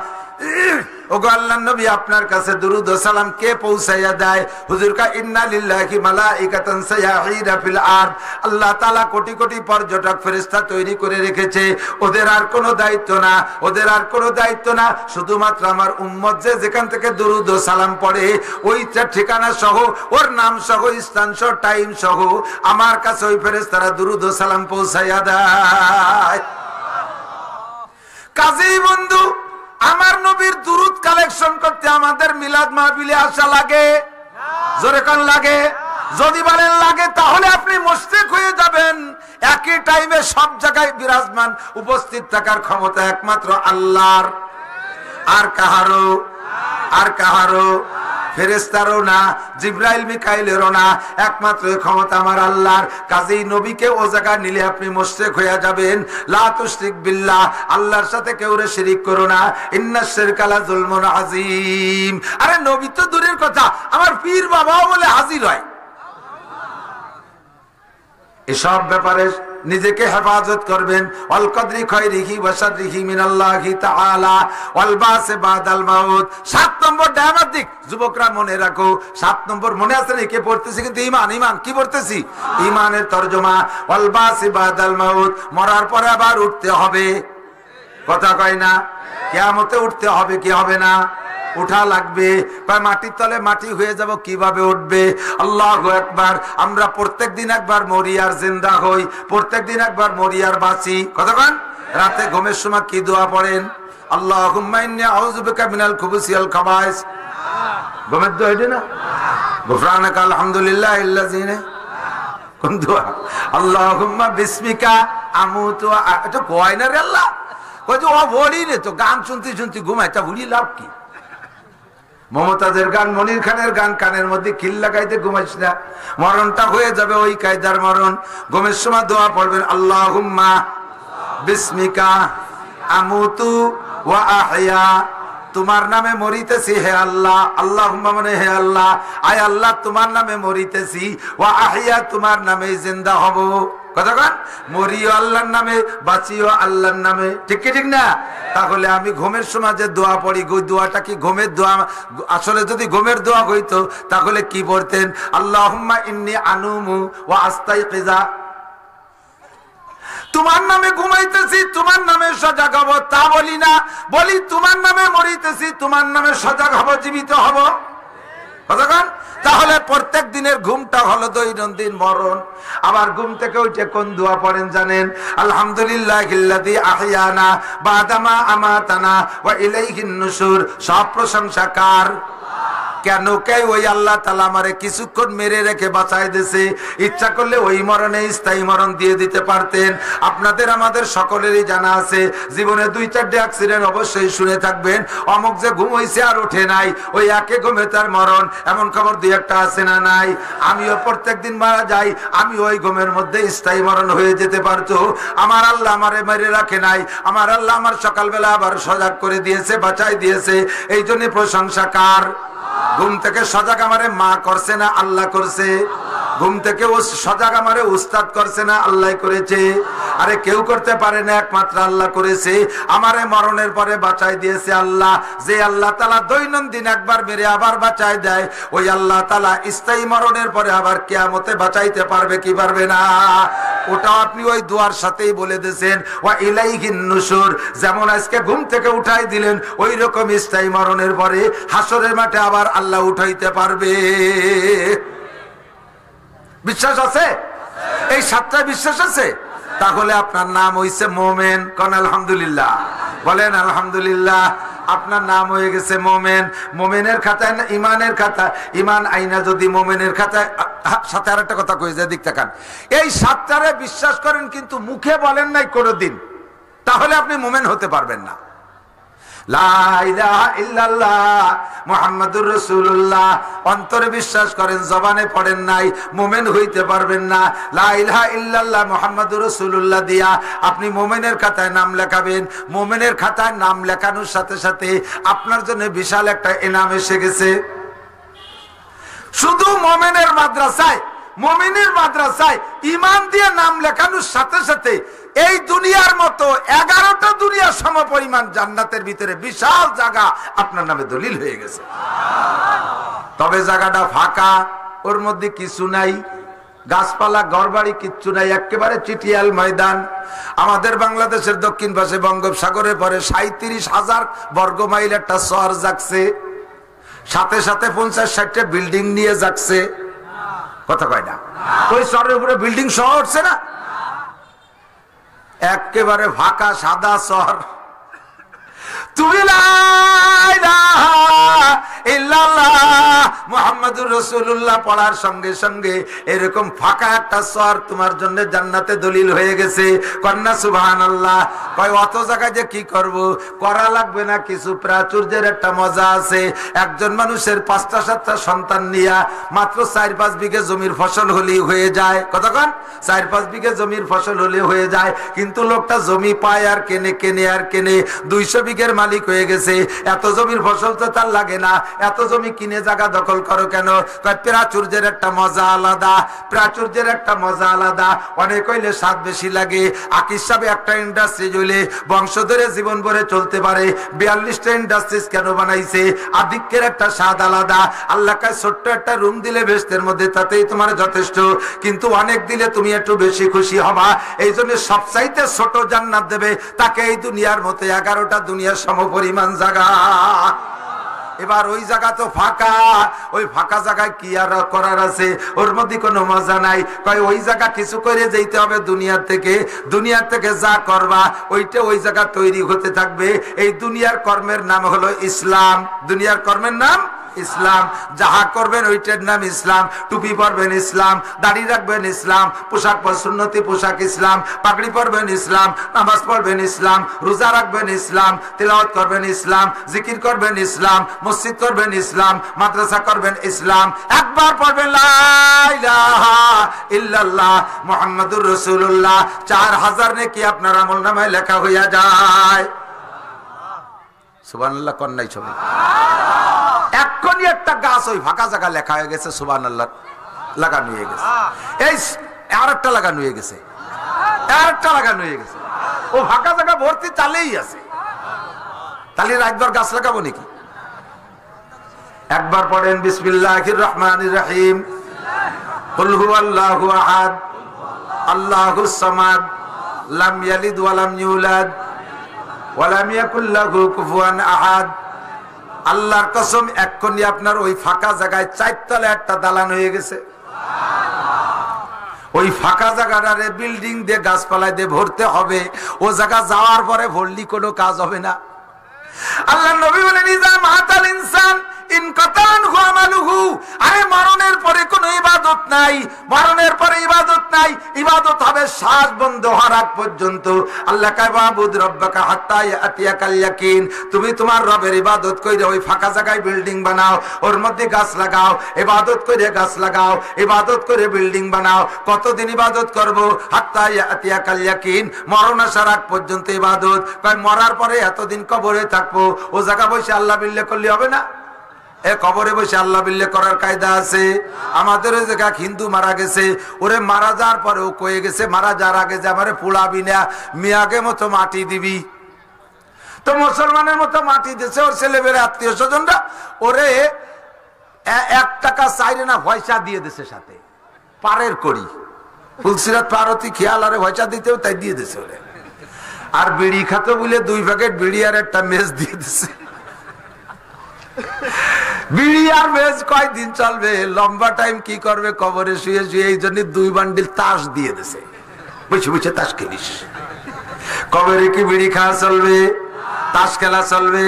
ওগো আল্লাহর নবী, আপনার কাছে দুরুদ ও সালাম কে পৌঁছাইয়া দেয়? হুজুর কা ইন্না লিল্লাহি মালাইকাতান সায়াহিরা ফিল আরদ। আল্লাহ তাআলা কোটি কোটি পর্যটক ফেরেশতা তৈরি করে রেখেছে। ওদের আর কোনো দায়িত্ব না, ওদের আর কোনো দায়িত্ব না। শুধুমাত্র আমার উম্মত যে যেখান থেকে দুরুদ ও সালাম পড়ে, ওইটা ঠিকানা সহ, ওর নাম সহ, স্থান সহ, টাইম সহ আমার কাছে ওই ফেরেশতারা দুরুদ ও সালাম পৌঁছাইয়া দেয়। কাজেই বন্ধু, আমার নবীর দুরুদ কালেকশন করতে আমাদের মিলাদ মাহফিলে আসা লাগে? জোরে কোন লাগে? যদি বলেন লাগে, তাহলে আপনি মুশরিক হয়ে যাবেন। একই টাইমে সব জায়গায় বিরাজমান উপস্থিত থাকার ক্ষমতা একমাত্র আল্লাহর, আর কাহারও, আর কাহারও, ফেরেশতারও না, জিবরাইল মিকাইলেরও না, একমাত্র ক্ষমতা আমার আল্লাহর। কাজেই নবীকে ও জায়গা নিলে আপনি মুশরিক হয়ে যাবেন। লা তুশরিক বিল্লাহ, আল্লাহর সাথে কেউরে শিরিক করো না। ইন্নাশ শিরকা লা যুলমুন আযীম। আরে নবী তো দূরের কথা, আমার পীর বাবাও বলে হাজির হয়। এসব ব্যাপারে নিজেকে হেফাজত করবেন। ওয়াল কদরি খাইরিহি ওয়া শাররিহি মিনাল্লাহি তাআলা ওয়াল বাসে বাদাল মাউত। 7 নম্বর ডায়ামাতিক যুবকরা মনে রাখো। 7 নম্বর মনে আছে নাকি? পড়তেছি কিন্তু ঈমান, ঈমান কি পড়তেছি? ঈমানের তরজমা। ওয়াল বাসে বাদাল মাউত, মরার পরে আবার উঠতে হবে। কথা কয় না? কিয়ামতে উঠতে হবে কি হবে না? উঠা লাগবে। মাটির তলে মাটি হয়ে যাব, কিভাবে উঠবে? আল্লাহু আকবার। আমরা প্রত্যেকদিন একবার মরি আর জিন্দা হই, প্রত্যেকদিন একবার মরি আর বাঁচি। কতক্ষণ? রাতে ঘুমের সময় কি দোয়া পড়েন? আল্লাহুম্মা ইন্নী আউযু বিকা মিনাল খুবুসি ওয়াল খাবায়েস। ঘুমের দোয়া এটা না? গুফরানাকা আলহামদুলিল্লাহিল্লাযী, কোন দোয়া? আল্লাহুম্মা বিসমিকা আমুতু। এটা কয় না রে আল্লাহ, কই যে ও বলি রে, তো গান শুনতে শুনতে ঘুমাইতা ভুলি লাভ কি? মমতাজের গান, মনির খানের গান কানের মধ্যে খিল লাগাইতে ঘুমাইস না, মরণটা হয়ে যাবে ওই কায়দার মরণ। ঘুমের সময় দোয়া পড়বেন আল্লাহুম্মা বিসমিকা আমুতু ওয়া আহয়া তোমার নামে মরিতেছি হে আল্লাহ, আল্লাহুম্মা মানে হে আল্লাহ, আয় আল্লাহ তোমার নামে মরিতেছি, ওয়া আহিয়া তোমার নামে জিন্দা হব। কতক্ষণ মরিও আল্লাহর নামে, বাঁচিও আল্লাহর নামে, ঠিক কি ঠিক না? তাহলে আমি ঘুমের সময় যে দোয়া পড়ি, ওই দোয়াটা কি ঘুমের দোয়া? আসলে যদি ঘুমের দোয়া হইতো তাহলে কি পড়তেন? আল্লাহুম্মা ইন্নী আনুমু ওয়া আস্তাইকিযা, তোমার নামে ঘুমাইতেছি, তোমার নামে সজাগ হব, তা বলি না, বলি তোমার নামে মরিতেছি, তোমার নামে সজাগ হব, জীবিত হব। কতক্ষণ? তাহলে প্রত্যেক দিনের ঘুমটা হলো দৈনন্দিন মরণ। আবার ঘুম থেকে উঠে কোন দোয়া পড়েন জানেন? আলহামদুলিল্লাহিল্লাযী আহইয়ানা বাদামা আমাতানা ওয়া ইলাইহিন নুশুর। সব প্রশংসা কার? কেন? কে? ওই আল্লাহ তাআলা আমারে কিছুক্ষণ মেরে রেখে বাঁচাই দিয়েছে। ইচ্ছা করলে ওই মরণে স্থায়ী মরণ দিয়ে দিতে পারতেন। আপনাদের আমাদের সকলেরই জানা আছে, জীবনে 2-4টে অ্যাক্সিডেন্ট অবশ্যই শুনে থাকবেন। অমুক যে ঘুম হইছে আর ওঠে নাই, ওই একে ঘুমে তার মরণ, এমন খবর 2-1টা আছে না নাই? আমিও প্রত্যেকদিন মারা যাই, আমি ওই ঘুমের মধ্যে স্থায়ী মরণ হয়ে যেতে পারতো। আমার আল্লাহ আমারে মেরে রাখে নাই, আমার আল্লাহ আমার সকালবেলা আবার সজাগ করে দিয়েছে, বাঁচাই দিয়েছে। এই জন্য প্রশংসা কার? ঘুম থেকে সজাগ আমারে মা করছে না আল্লাহ করছে? ঘুম থেকে সজাগ আমারে উস্তাদ করছে না আল্লাহ করেছে? আরে কেউ করতে পারে না, একমাত্র আল্লাহ করেছে। আমারে মরণের পরে বাঁচাই দিয়েছে আল্লাহ। যে আল্লাহ তাআলা দৈনন্দিন একবার মেরে আবার বাঁচাই দেয়, ওই আল্লাহ তাআলা স্থায়ী মরণের পরে আবার কিয়ামতে বাঁচাইতে পারবে কি পারবে না? ওটা আপনি ওই দোয়ার সাথেই বলে দিয়েছেন, ওয়া ইলাইহিন নুশুর। যেমন আজকে ঘুম থেকে উঠাই দিলেন, ওই রকম স্থায়ী মরণের পরে হাসরের মাঠে আবার আল্লাহ উঠাইতে পারবে। বিশ্বাস আছে? এই 7টায় বিশ্বাস আছে? তাহলে আপনার নাম হইছে মোমেন। কোন আলহামদুলিল্লাহ বলেন, আলহামদুলিল্লাহ। আপনার নাম হয়ে গেছে মোমেন। মোমেনের খাতায় না ইমানের খাতা, ইমান আইনা যদি মোমেনের খাতায়। সাথে আর একটা কথা কই, যে দিক তাকান। এই 7টারে বিশ্বাস করেন কিন্তু মুখে বলেন নাই কোনোদিন, তাহলে আপনি মোমেন হতে পারবেন না। লা ইলাহা ইল্লাল্লাহ মুহাম্মাদুর রাসূলুল্লাহ অন্তরে বিশ্বাস করেন, জবানে পড়েন নাই, মুমিন হইতে পারবেন না। লা ইলাহা ইল্লাল্লাহ মুহাম্মাদুর রাসূলুল্লাহ দিয়া আপনি মুমিনের খাতায় নাম লেখাবেন। মুমিনের খাতায় নাম লেখানোর সাথে সাথে আপনার জন্য বিশাল একটা ইনাম এসে গেছে। শুধু মুমিনের মাদ্রাসায়, মুমিনের মাদ্রাসায় ঈমান দিয়ে নাম লেখানোর সাথে সাথে এই দুনিয়ার মতো 11টা দুনিয়ার সমপরিমাণ জান্নাতের ভিতরে বিশাল জায়গা আপনার নামে দলিল হয়ে গেছে। তবে জায়গাটা ফাঁকা, ওর মধ্যে কিছু নাই, গাছপালা ঘরবাড়ি কিচ্ছু নাই, একেবারে চিটিয়াল ময়দান। আমাদের বাংলাদেশের দক্ষিণ পাশে বঙ্গোপসাগরের পরে 37,000 বর্গমাইল একটা শহর জাগছে, সাথে সাথে 50-60টা বিল্ডিং নিয়ে যাচ্ছে। কথা কয় না? ওই শহরের উপরে বিল্ডিং সহ উঠছে না, একেবারে ফাঁকা সাদা শহর। তুমি লা ইলাহা ইল্লাল্লাহ মুহাম্মাদুর রাসূলুল্লাহ পড়ার সঙ্গে সঙ্গে এরকম ফাঁকা একটা শহর তোমার জন্য জান্নাতে দলিল হয়ে গেছে। কন্যা সুবহানাল্লাহ। কয় অত জায়গায় যে কি করব, করা লাগবে না কিছু, প্রাচুর্যের একটা মজা আছে। একজন মানুষের 5টা-7টা সন্তান নিয়া মাত্র 4-5 বিঘে জমির ফসল হলেই হয়ে যায়। কতক্ষণ? 4-5 বিঘে জমির ফসল হলে হয়ে যায়। কিন্তু লোকটা জমি পায় আর কেনে, কেনে আর কেনে, 200 বিঘের মালিক হয়ে গেছে। এত জমির ফসল তো তার লাগে না, এত জমি কিনে জায়গা দখল করো কেন? প্রাচুর্যের একটা মজা আলাদা, প্রাচুর্যের একটা মজা আলাদা। অনেক হইলে স্বাদ বেশি লাগে। আকিস সাহেব একটা ইন্ডাস্ট্রি হইলে বংশ ধরে জীবন ভরে চলতে পারে। 42টা ইন্ডাস্ট্রিজ কেন বানাইছে? আধিক্যের একটা স্বাদ আলাদা। আল্লাহ কাছে ছোট্ট একটা রুম দিলে বেহেশতের মধ্যে, তাতেই তোমার যথেষ্ট। কিন্তু অনেক দিলে তুমি একটু বেশি খুশি হবা। এই জন্য সবচাইতে ছোট জান্নাত দেবে তাকে এই দুনিয়ার মতো 11টা দুনিয়ার সমপরিমাণ জায়গা। এবার ওই জায়গা তো ফাঁকা, ওই ফাঁকা জায়গায় কি আর করার আছে? ওর মধ্যে কোনো মজা নাই। কয় ওই জায়গা কিছু করে যেতে হবে দুনিয়ার থেকে, দুনিয়ার থেকে যা করবা ওইটা ওই জায়গা তৈরি হতে থাকবে। এই দুনিয়ার কর্মের নাম হলো ইসলাম। দুনিয়ার কর্মের নাম ইসলাম। যাহা করবেন ওইটার নাম ইসলাম। টুপি পরবেন ইসলাম, দাড়ি রাখবেন ইসলাম, পোশাক সুন্নতি পোশাক ইসলাম, পাগড়ি পরবেন ইসলাম, নামাজ পড়বেন ইসলাম, রোজা রাখবেন ইসলাম, তিলাওয়াত করবেন ইসলাম, জিকির করবেন ইসলাম, মসজিদ করবেন ইসলাম, মাদ্রাসা করবেন ইসলাম। একবার পড়বেন লা ইলাহা ইল্লাল্লাহ মুহাম্মাদুর রাসূলুল্লাহ, 4000 নেকি আপনার আমলনামায় লেখা হইয়া যায়। সুবহানাল্লাহ কোন নাই ছবি এক্ষুনি একটা গাছ ওই ফাঁকা জায়গা লেখা হয়ে গেছে সুবহানাল্লাহ লাগানো হয়ে গেছে এই আরেকটা লাগানো হয়ে গেছে আরেকটা লাগানো হয়ে গেছে ও ফাঁকা জায়গা ভর্তি চালেই আছে তাহলে একবার গাছ লাগাবো নাকি একবার পড়েন বিসমিল্লাহির রহমানির রহিম কুল হুয়াল্লাহু আহাদ আল্লাহুস সামাদ লাম ইয়ালিদ ওয়া লাম ইউলাদ ওয়া লাম ইয়াকুল লাহু কুফুয়ান আহাদ আল্লাহর কসম এক্ষুনি আপনার ওই ফাঁকা জায়গায় চারতলা একটা দালান হয়ে গেছে ওই ফাঁকা জায়গাটারে বিল্ডিং দিয়ে গাছপালায় দিয়ে ভরতে হবে ও জায়গা যাওয়ার পরে ভরলি কোনো কাজ হবে না আল্লাহ নবী বলেন ইজা মাতাল ইনসান ইনকাতান হু আমালুহু আরে মরণের পরে কোনো ইবাদত নাই মরণের পরে ইবাদত নাই ইবাদত হবে শ্বাস বন্ধ হওয়ার আগ পর্যন্ত আল্লাহ কয় বাবুদ রব্বাকা হাত্তা ইয়াতিয়াকাল ইয়াকিন তুমি তোমার রবের ইবাদত কইরে ওই ফাঁকা জায়গায় বিল্ডিং বানাও ওর মধ্যে গাছ লাগাও ইবাদত কইরে গাছ লাগাও ইবাদত করে বিল্ডিং বানাও কতদিন ইবাদত করব হাত্তা ইয়াতিয়াকাল ইয়াকিন মরণ আসার আগ পর্যন্ত ইবাদত কয় মরার পরে এতদিন কবরে থাকবো ও জায়গা বসে আল্লাহ বিল্লাহ করলে হবে না এ কবরে বসে আল্লাহ বিল্লাহ করার কায়দা আছে আমাদের ওই জায়গা হিন্দু মারা গেছে ওরে মারা যাওয়ার পরে ও কয়ে গেছে মারা যাওয়ার আগে যে আমারে পোড়াবি না মিয়াকে মতো মাটি দিবি তো মুসলমানের মতো মাটি দিছে ওর ছেলেমেয়ের আত্মীয় স্বজনরা ওরে 1 টাকা চাইরে না পয়সা দিয়ে দিছে সাথে পারের করি ফুলসিরাত পারতি খেয়াল আরে পয়সা দিতেও তাই দিয়ে দিছে ওরে আর বিড়ি খাতো বলে 2 প্যাকেট বিড়ি আর একটা মেজ দিয়ে দিছে বিড়ি আর মেজ কয়দিন চলবে লম্বা টাইম কি করবে কবরে শুয়ে শুয়ে এই জন্য 2 বান্ডিল তাস দিয়ে দিছে বসে বসে তাস খেলিস কবরে কি বিড়ি খাওয়া চলবে তাস খেলা চলবে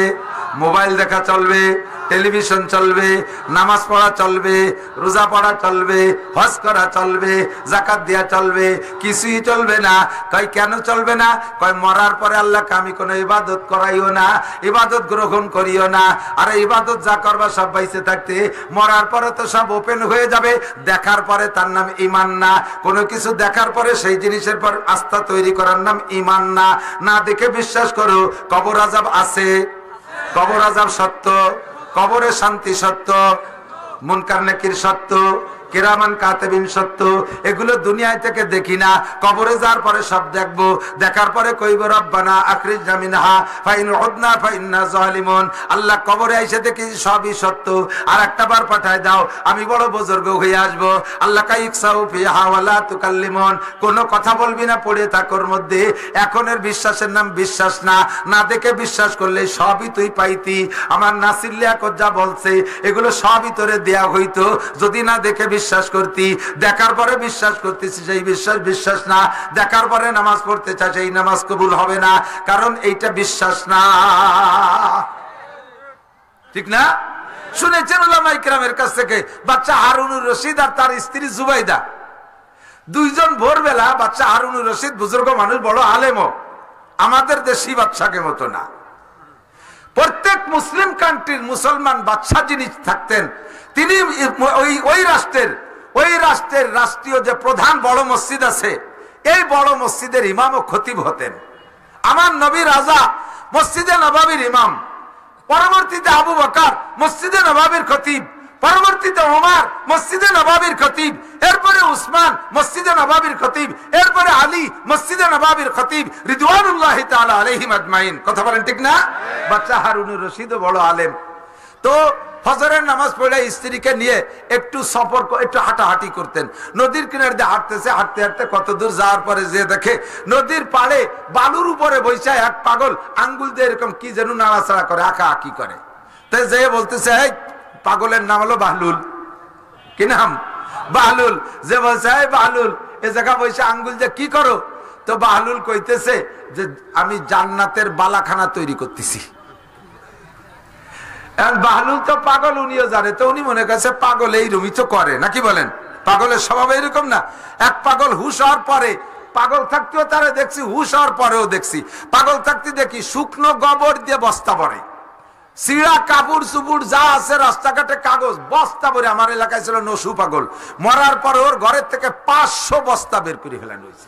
মোবাইল দেখা চলবে টেলিভিশন চলবে নামাজ পড়া চলবে রোজা পড়া চলবে হজ করা চলবে যাকাত দেয়া চলবে কিছুই চলবে না কই কেন চলবে না কই মরার পরে আল্লাহকে আমি কোনো ইবাদত করাইও না ইবাদত গ্রহণ করিও না আর ইবাদত যা করবা সব বাইসে থাকতে মরার পরে তো সব ওপেন হয়ে যাবে দেখার পরে তার নাম ঈমান না কোনো কিছু দেখার পরে সেই জিনিসের পর আস্থা তৈরি করার নাম ঈমান না না দেখে বিশ্বাস করো কবর আযাব আছে কবর আযাব সত্য কবরে শান্তি সত্য মুনকার নাকির সত্য কিরামান কাতিবিন সত্য এগুলো দুনিয়া থেকে দেখি না কবরে যাওয়ার পরে সব দেখবো দেখার পরে কইব রব্বানা আখরিজনা মিনহা ফাইন উদনা ফাইন্না জালিমুন আল্লাহ কবরে আইসে দেখি সবই সত্য আর একটা বার পাঠায় দাও আমি বড় বুজুর্গ হয়ে আসবো আল্লাহ কাইকসাউ ফিহা ওয়ালা তুকাল্লিমুন কোনো কথা বলবি না পড়ে থাকোর মধ্যে এখনের বিশ্বাসের নাম বিশ্বাস না না দেখে বিশ্বাস করলে সবই তুই পাইতি আমার নাসির লিয়াকত যা বলছে এগুলো সবই তোরে দেয়া হইতো যদি না দেখে বিশ্বাস করতি দেখার পরে বিশ্বাস করতেছি সেই বিশ্বাস বিশ্বাস না দেখার পরে নামাজ পড়তে চাই সেই নামাজ কবুল হবে না কারণ এইটা বিশ্বাস না ঠিক না শুনেছেন উলামা ইকরামের কাছ থেকে বাচ্চা হারুনুর রশিদ আর তার স্ত্রী জুবাইদা দুইজন ভোরবেলা বাচ্চা হারুনুর রশিদ বুজুর্গ মানুষ বড় আলেমও আমাদের দেশি বাচ্চাকে মতো না প্রত্যেক মুসলিম কান্ট্রির মুসলমান বাদশা যিনি থাকতেন তিনি ওই রাষ্ট্রের রাষ্ট্রীয় যে প্রধান বড় মসজিদ আছে এই বড় মসজিদের ইমাম ও খতিব হতেন আমার নবী রাজা মসজিদে নববীর ইমাম পরবর্তীতে আবু বকর মসজিদে নববীর খতিব পরবর্তীতে ওমর মসজিদে নববীর খতিব এরপরে উসমান মসজিদে নববীর খতিব এরপরে আলী মসজিদে নববীর খতিব রিদওয়ানুল্লাহি তাআলা আলাইহিম আজমাইন কথা বলেন ঠিক না বাচ্চা হারুনুর রশিদ বড় আলেম তো ফজরের নামাজ পড়ে স্ত্রীকে নিয়ে একটু সফর একটু হাঁটাহাঁটি করতেন নদীর কিনারে দিয়ে হাঁটতেছে হাঁটতে হাঁটতে কত দূর যাওয়ার পরে যে দেখে নদীর পাড়ে বালুর উপরে বৈশা এক পাগল আঙ্গুল দিয়ে এরকম কি যেন নাড়াচাড়া করে আঁকা আঁকি করে তাই যে বলতেছে এই পাগলের নাম হলো বাহলুল কি নাম বাহলুল যে বলছে এই বাহলুল এ জায়গা বৈশা আঙ্গুল যে কি করো তো বাহলুল কইতেছে যে আমি জান্নাতের বালাখানা তৈরি করতেছি বাহলুল তো পাগল উনিও জানে তো উনি মনে করছে পাগল এইরকমই তো করে নাকি বলেন পাগলের স্বভাব এরকম না এক পাগল হুশ হওয়ার পরে পাগল থাকতেও তারা দেখছি হুশ হওয়ার পরেও দেখছি পাগল থাকতে দেখি শুকনো গোবর দিয়ে বস্তা ভরে সিরা কাপড় চুপুড় যা আছে রাস্তাঘাটে কাগজ বস্তা ভরে আমার এলাকায় ছিল নসু পাগল মরার পরে ওর ঘরের থেকে 500 বস্তা বের করে ফেলানো হয়েছে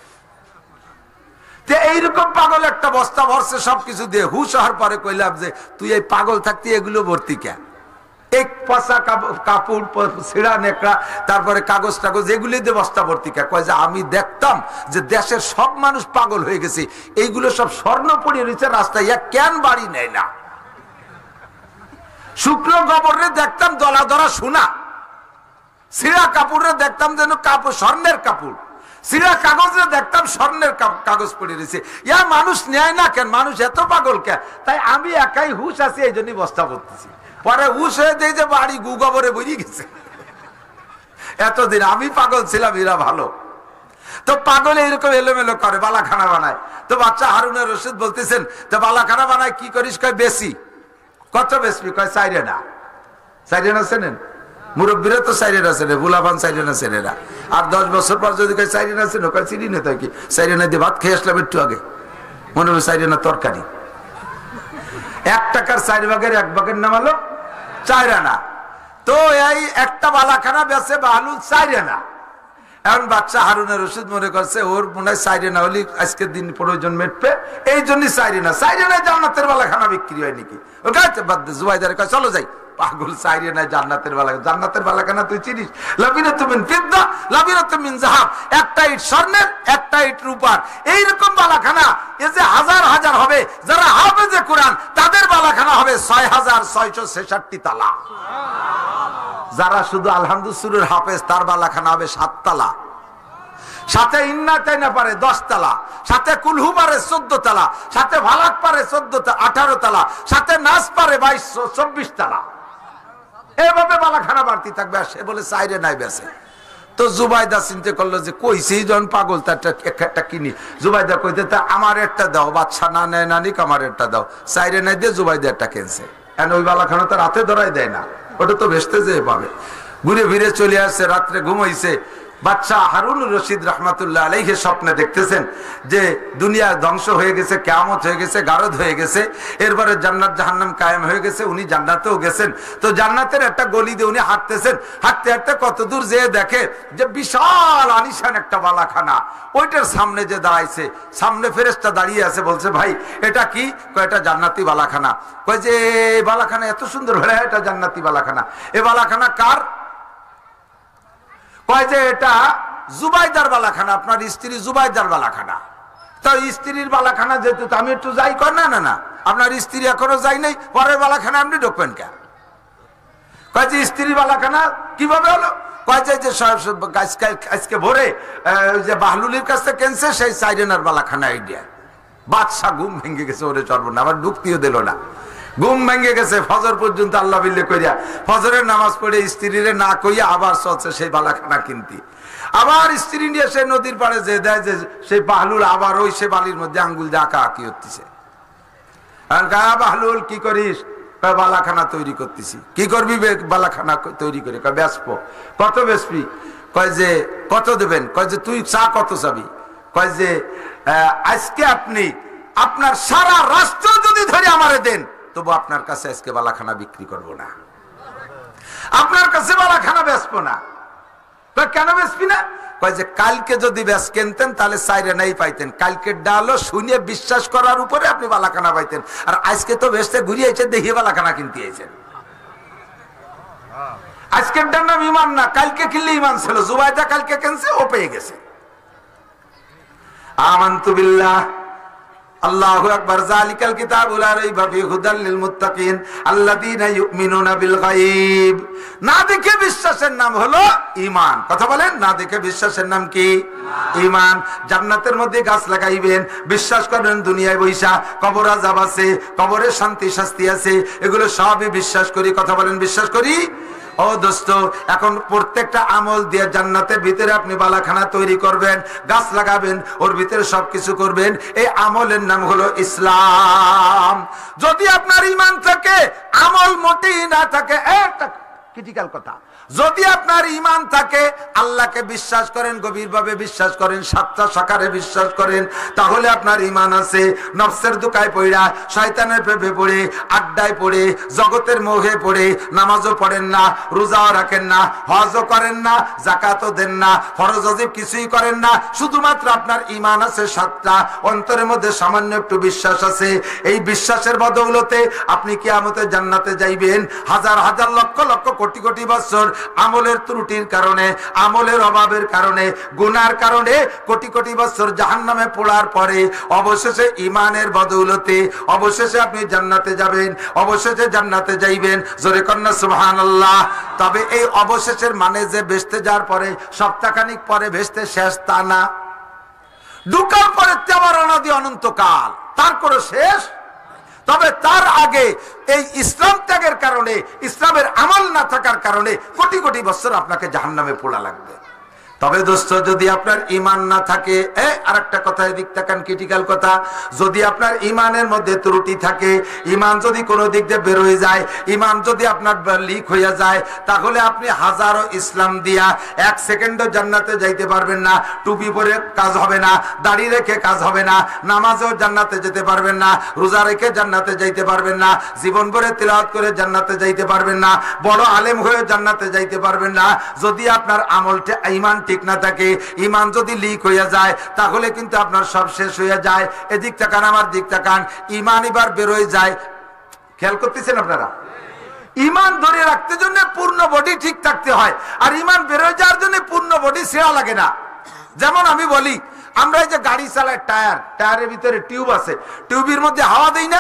এইরকম পাগল একটা বস্তা ভরছে সবকিছু দিয়ে, হুশ হওয়ার পরে কইলাম যে তুই এই পাগল থাকতে এগুলো ভর্তি কেন? এক পচা কাপড়, ছিঁড়া নেকড়া, তারপরে কাগজ টাগজ, এগুলি দিয়ে বস্তা ভর্তি কে? কয় যে আমি দেখতাম যে দেশের সব মানুষ পাগল হয়ে গেছে, এইগুলো সব স্বর্ণ পড়িয়ে রয়েছে রাস্তায়, কেন বাড়ি নেয় না? শুকনো গোবরে দেখতাম দলা ধরা সোনা, ছিঁড়া কাপড়ে দেখতাম যেন কাপড় স্বর্ণের কাপড়, ছিঁড়া কাগজে দেখতাম স্বর্ণের কাগজ পড়ে রয়েছে, ইয়া মানুষ নেয় না কেন? মানুষ এত পাগল কেন? তাই আমি একাই হুশ আছি, এই জন্যই বস্তা ভরতেছি। পরে হুশ হয়ে যায় যে বাড়ি গু গোবরে বেরিয়ে গেছে। এতদিন আমি পাগল ছিলাম, এরা ভালো। তো পাগল এইরকম এলোমেলো করে, বালাখানা বানায়। তো বাচ্চা হারুনের রশিদ বলতেছেন, তো বালাখানা বানায় কি করিস? কয় বেশি। কত বেশি? কয় সাইরেনা। সাইরেনা চেনেন? মুরব্বীরা তো সাইরেনা চেনে, বুলাবান সাইরেনা চেনে না। আর 10 বছর পর যদি কয় সাইরেনা চেনো, কয় চিনি না। তাই কি সাইরেনা দিয়ে ভাত খেয়ে আসলাম একটু আগে, মনে হয় সাইরেনা তরকারি। 1 টাকার 4 ভাগের 1 ভাগের নাম হলো 4 আনা। তো এই একটা বালাখানা বেচে বাহলুল 4 আনা। এখন বাচ্চা হারুনের রশিদ মনে করছে ওর মনে হয় 4 আনা হলে আজকের দিন প্রয়োজন মেটবে, এই জন্যই 4 আনা। 4 আনায় জান্নাতের বালাখানা বিক্রি হয় নাকি? ওকে বাদ দে, জুবাইদারে কয় চলো যাই। পাগল, 4 আনায় জান্নাতের বালাখানা। জান্নাতের বালাখানা তুই চিনিস? লাবিনাতুম মিন ফিদ্দা, লাবিনাতুম মিন যাহাব। একটা ইট স্বর্ণের, একটা ইট রূপার। এইরকম বালাখানা এই যে হাজার হাজার হবে, যারা হাফেজে কোরআন তাদের বালাখানা হবে 6666 তালা। যারা শুধু আলহামদুলিল্লাহ হাফেজ তার বালাখানা হবে 7 তালা। সাথে ইন্না তাইনা পারে 10 তালা, সাথে কুলহু পারে 14 তালা, সাথে ভালাক পারে 18 তালা, সাথে নাস পারে 24 তালা। এভাবে বালাখানা বাড়তি থাকবে। সে বলে 4 আনায় বেচে। তো জুবাইদা চিন্তা করলো যে কইছি যখন পাগল তার একটা কিনি। জুবাইদা কইতে তা আমার একটা দাও, বাচ্চা না নেয় না নিক, আমার একটা দাও। 4 আনায় দিয়ে জুবাইদা একটা কিনছে। এখন ওই বালাখানা তো রাতে ধরাই দেয় না, ওটা তো বেচতে যেয়ে পাবে। ঘুরে ফিরে চলে আসছে, রাত্রে ঘুমাইছে। বাচ্চা হারুনুর রশিদ রহমাতুল্লাহ আলাইহি স্বপ্নে দেখতেছেন যে দুনিয়া ধ্বংস হয়ে গেছে, কিয়ামত হয়ে গেছে, গারদ হয়ে গেছে, এরপরে জান্নাত জাহান্নাম কায়েম হয়ে গেছে, উনি জান্নাতেও গেছেন। তো জান্নাতের একটা গলি দিয়ে উনি হাঁটতেছেন, হাঁটতে হাঁটতে কত দূর যেয়ে দেখে যে বিশাল আলিশান একটা বালাখানা। ওইটার সামনে যে দাঁড়াইছে, সামনে ফেরেশতা দাঁড়িয়ে আছে। বলছে ভাই এটা কি? কয় এটা জান্নাতি বালাখানা। কয় যে এই বালাখানা এত সুন্দর হলে এটা জান্নাতি বালাখানা। এই বালাখানা কার? কয় যে এটা জুবাইদার বালাখানা, আপনার স্ত্রী জুবাইদার বালাখানা। তো স্ত্রীর বালাখানা যেহেতু আমি একটু যাই। কর না না না, আপনার স্ত্রী এখনো যাই নাই, পরের বালাখানা আপনি ঢুকবেন কেন? কয় যে স্ত্রী বালাখানা কিভাবে হলো? কয় যে আজকে ভোরে যে বাহলুলির কাছ থেকে কেনছে সেই 4 আনার বালাখানা আইডিয়া। বাদশা ঘুম ভেঙে গেছে, ওরে চড়বো না, আবার ঢুকতেও দিল না। ঘুম ভেঙে গেছে, ফজর পর্যন্ত আল্লাহ বিল্লে কইয়া ফজরের নামাজ পড়ে স্ত্রীরে না কইয়া আবার চলছে সেই বালাখানা কিনতি। আবার স্ত্রী নিয়ে সেই নদীর পাড়ে যে দেয় যে সেই বাহলুল আবার ওই সে বালির মধ্যে আঙ্গুল দিয়ে আঁকা আঁকি হচ্ছে। বাহলুল কি করিস? বালাখানা তৈরি করতেছি। কি করবি? বালাখানা তৈরি করে। বেচবো। কত বেচবি? কয় যে কত দেবেন? কয় যে তুই চা কত চাবি? কয় যে আজকে আপনি আপনার সারা রাষ্ট্র যদি ধরে আমারে দেন তবু আপনার কাছে আজকে বালাখানা বিক্রি করব না, আপনার কাছে বালাখানা বেচবো না। কেন বেচবি না? কয় যে কালকে যদি বেচ কিনতেন তাহলে 4 আনাই পাইতেন। কালকে ডালো শুনে বিশ্বাস করার উপরে আপনি বালাখানা পাইতেন। আর আজকে তো বেচতে ঘুরিয়েছে, দেখি বালাখানা কিনতে আইছেন। আজকের ডার নাম ইমান না, কালকে কিনলে ইমান ছিল। জুবাইদা কালকে কিনছে, ও পেয়ে গেছে। আমানতু বিল্লাহ, আল্লাহু আকবার। যালিকাল কিতাবু লা রাইবা ফীহি হুদাল লিল মুত্তাকিন আল্লাযীনা ইউমিনুনা বিল গায়ব। না দেখে বিশ্বাসের নাম হলো ঈমান। কথা বলেন, না দেখে বিশ্বাসের নাম কি? ঈমান। জান্নাতের মধ্যে গাছ লাগাইবেন, বিশ্বাস করেন দুনিয়ায় বৈশা কবর আযাব আছে, কবরে শান্তি শাস্তি আছে, এগুলো সবই বিশ্বাস করি। কথা বলেন, বিশ্বাস করি। ও দোস্ত, এখন প্রত্যেকটা আমল দিয়ে জান্নাতের ভিতরে আপনি বালাখানা তৈরি করবেন, গাছ লাগাবেন, ওর ভিতরে সবকিছু করবেন। এই আমলের নাম হলো ইসলাম। যদি আপনার ঈমান থাকে, আমল মোটেই না থাকে, একটা ক্রিটিক্যাল কথা, যদি আপনার ঈমান থাকে, আল্লাহকে বিশ্বাস করেন, গভীরভাবে বিশ্বাস করেন, সাতটা শাখারে বিশ্বাস করেন, তাহলে আপনার ঈমান আছে। নফসের দুকায় পড়া, শয়তানের প্রেমে পড়ে, আড্ডায় পড়ে, জগতের মোহে পড়ে নামাজও পড়েন না, রোজাও রাখেন না, হজও করেন না, যাকাতও দেন না, ফরজ ওয়াজিব কিছুই করেন না, শুধুমাত্র আপনার ঈমান আছে সাতটা, অন্তরের মধ্যে সামান্য একটু বিশ্বাস আছে। এই বিশ্বাসের বদৌলতে আপনি কিয়ামতে জান্নাতে যাইবেন। হাজার হাজার লক্ষ লক্ষ কোটি কোটি বছর আমলের ত্রুটির কারণে, আমলের অভাবের কারণে, গুনার কারণে কোটি কোটি বছর জাহান্নামে পোড়ার পরে অবশেষে ঈমানের বদৌলতে অবশেষে আপনি জান্নাতে যাবেন, অবশেষে জান্নাতে যাইবেন। জোরে কন্যা সুবহানাল্লাহ। তবে এই অবশেষের মানে যে ভেস্তে যাওয়ার পরে সপ্তাহখানিক পরে ভেস্তে শেষ তা না। ঢুকার পরে তেমন অনাদি অনন্তকাল, তার কোনো শেষ। তবে তার আগে এই ইসলাম ত্যাগের কারণে, ইসলামের আমল না থাকার কারণে কোটি কোটি বছর আপনাকে জাহান্নামে পোড়া লাগবে। তবে দোস্ত, যদি আপনার ঈমান না থাকে, আরেকটা কথা, এদিক তাকান, ক্রিটিক্যাল কথা, যদি আপনার ঈমানের মধ্যে ত্রুটি থাকে, ঈমান যদি কোনো দিক দিয়ে বের হয়ে যায়, ঈমান যদি আপনার লিক হইয়া যায়, তাহলে আপনি হাজারো ইসলাম দিয়া এক সেকেন্ডও জান্নাতে যাইতে পারবেন না। টুপি পরে কাজ হবে না, দাড়ি রেখে কাজ হবে না, নামাজেও জান্নাতে যেতে পারবেন না, রোজা রেখে জান্নাতে যাইতে পারবেন না, জীবন ভরে তিলাওয়াত করে জান্নাতে যাইতে পারবেন না, বড় আলেম হয়ে জান্নাতে যাইতে পারবেন না। যদি আপনার আমলটা, ঈমান ঠিক না থাকে, ঈমান যদি লিক হইয়া যায়, তাহলে কিন্তু আপনার সব শেষ হইয়া যায়। এদিক তাকান, আমার দিক তাকান, ঈমান এবার বের হয়ে যায়। খেয়াল করতেছেন আপনারা? ঈমান ধরে রাখতে জন্য পূর্ণ বডি ঠিক থাকতে হয়, আর ঈমান বের হয়ে যাওয়ার জন্য পূর্ণ বডি ছেঁড়া লাগে না। যেমন আমি বলি, আমরা এই যে গাড়ি চালাই, টায়ারের ভিতরে টিউব আছে, টিউবের মধ্যে হাওয়া দেই না,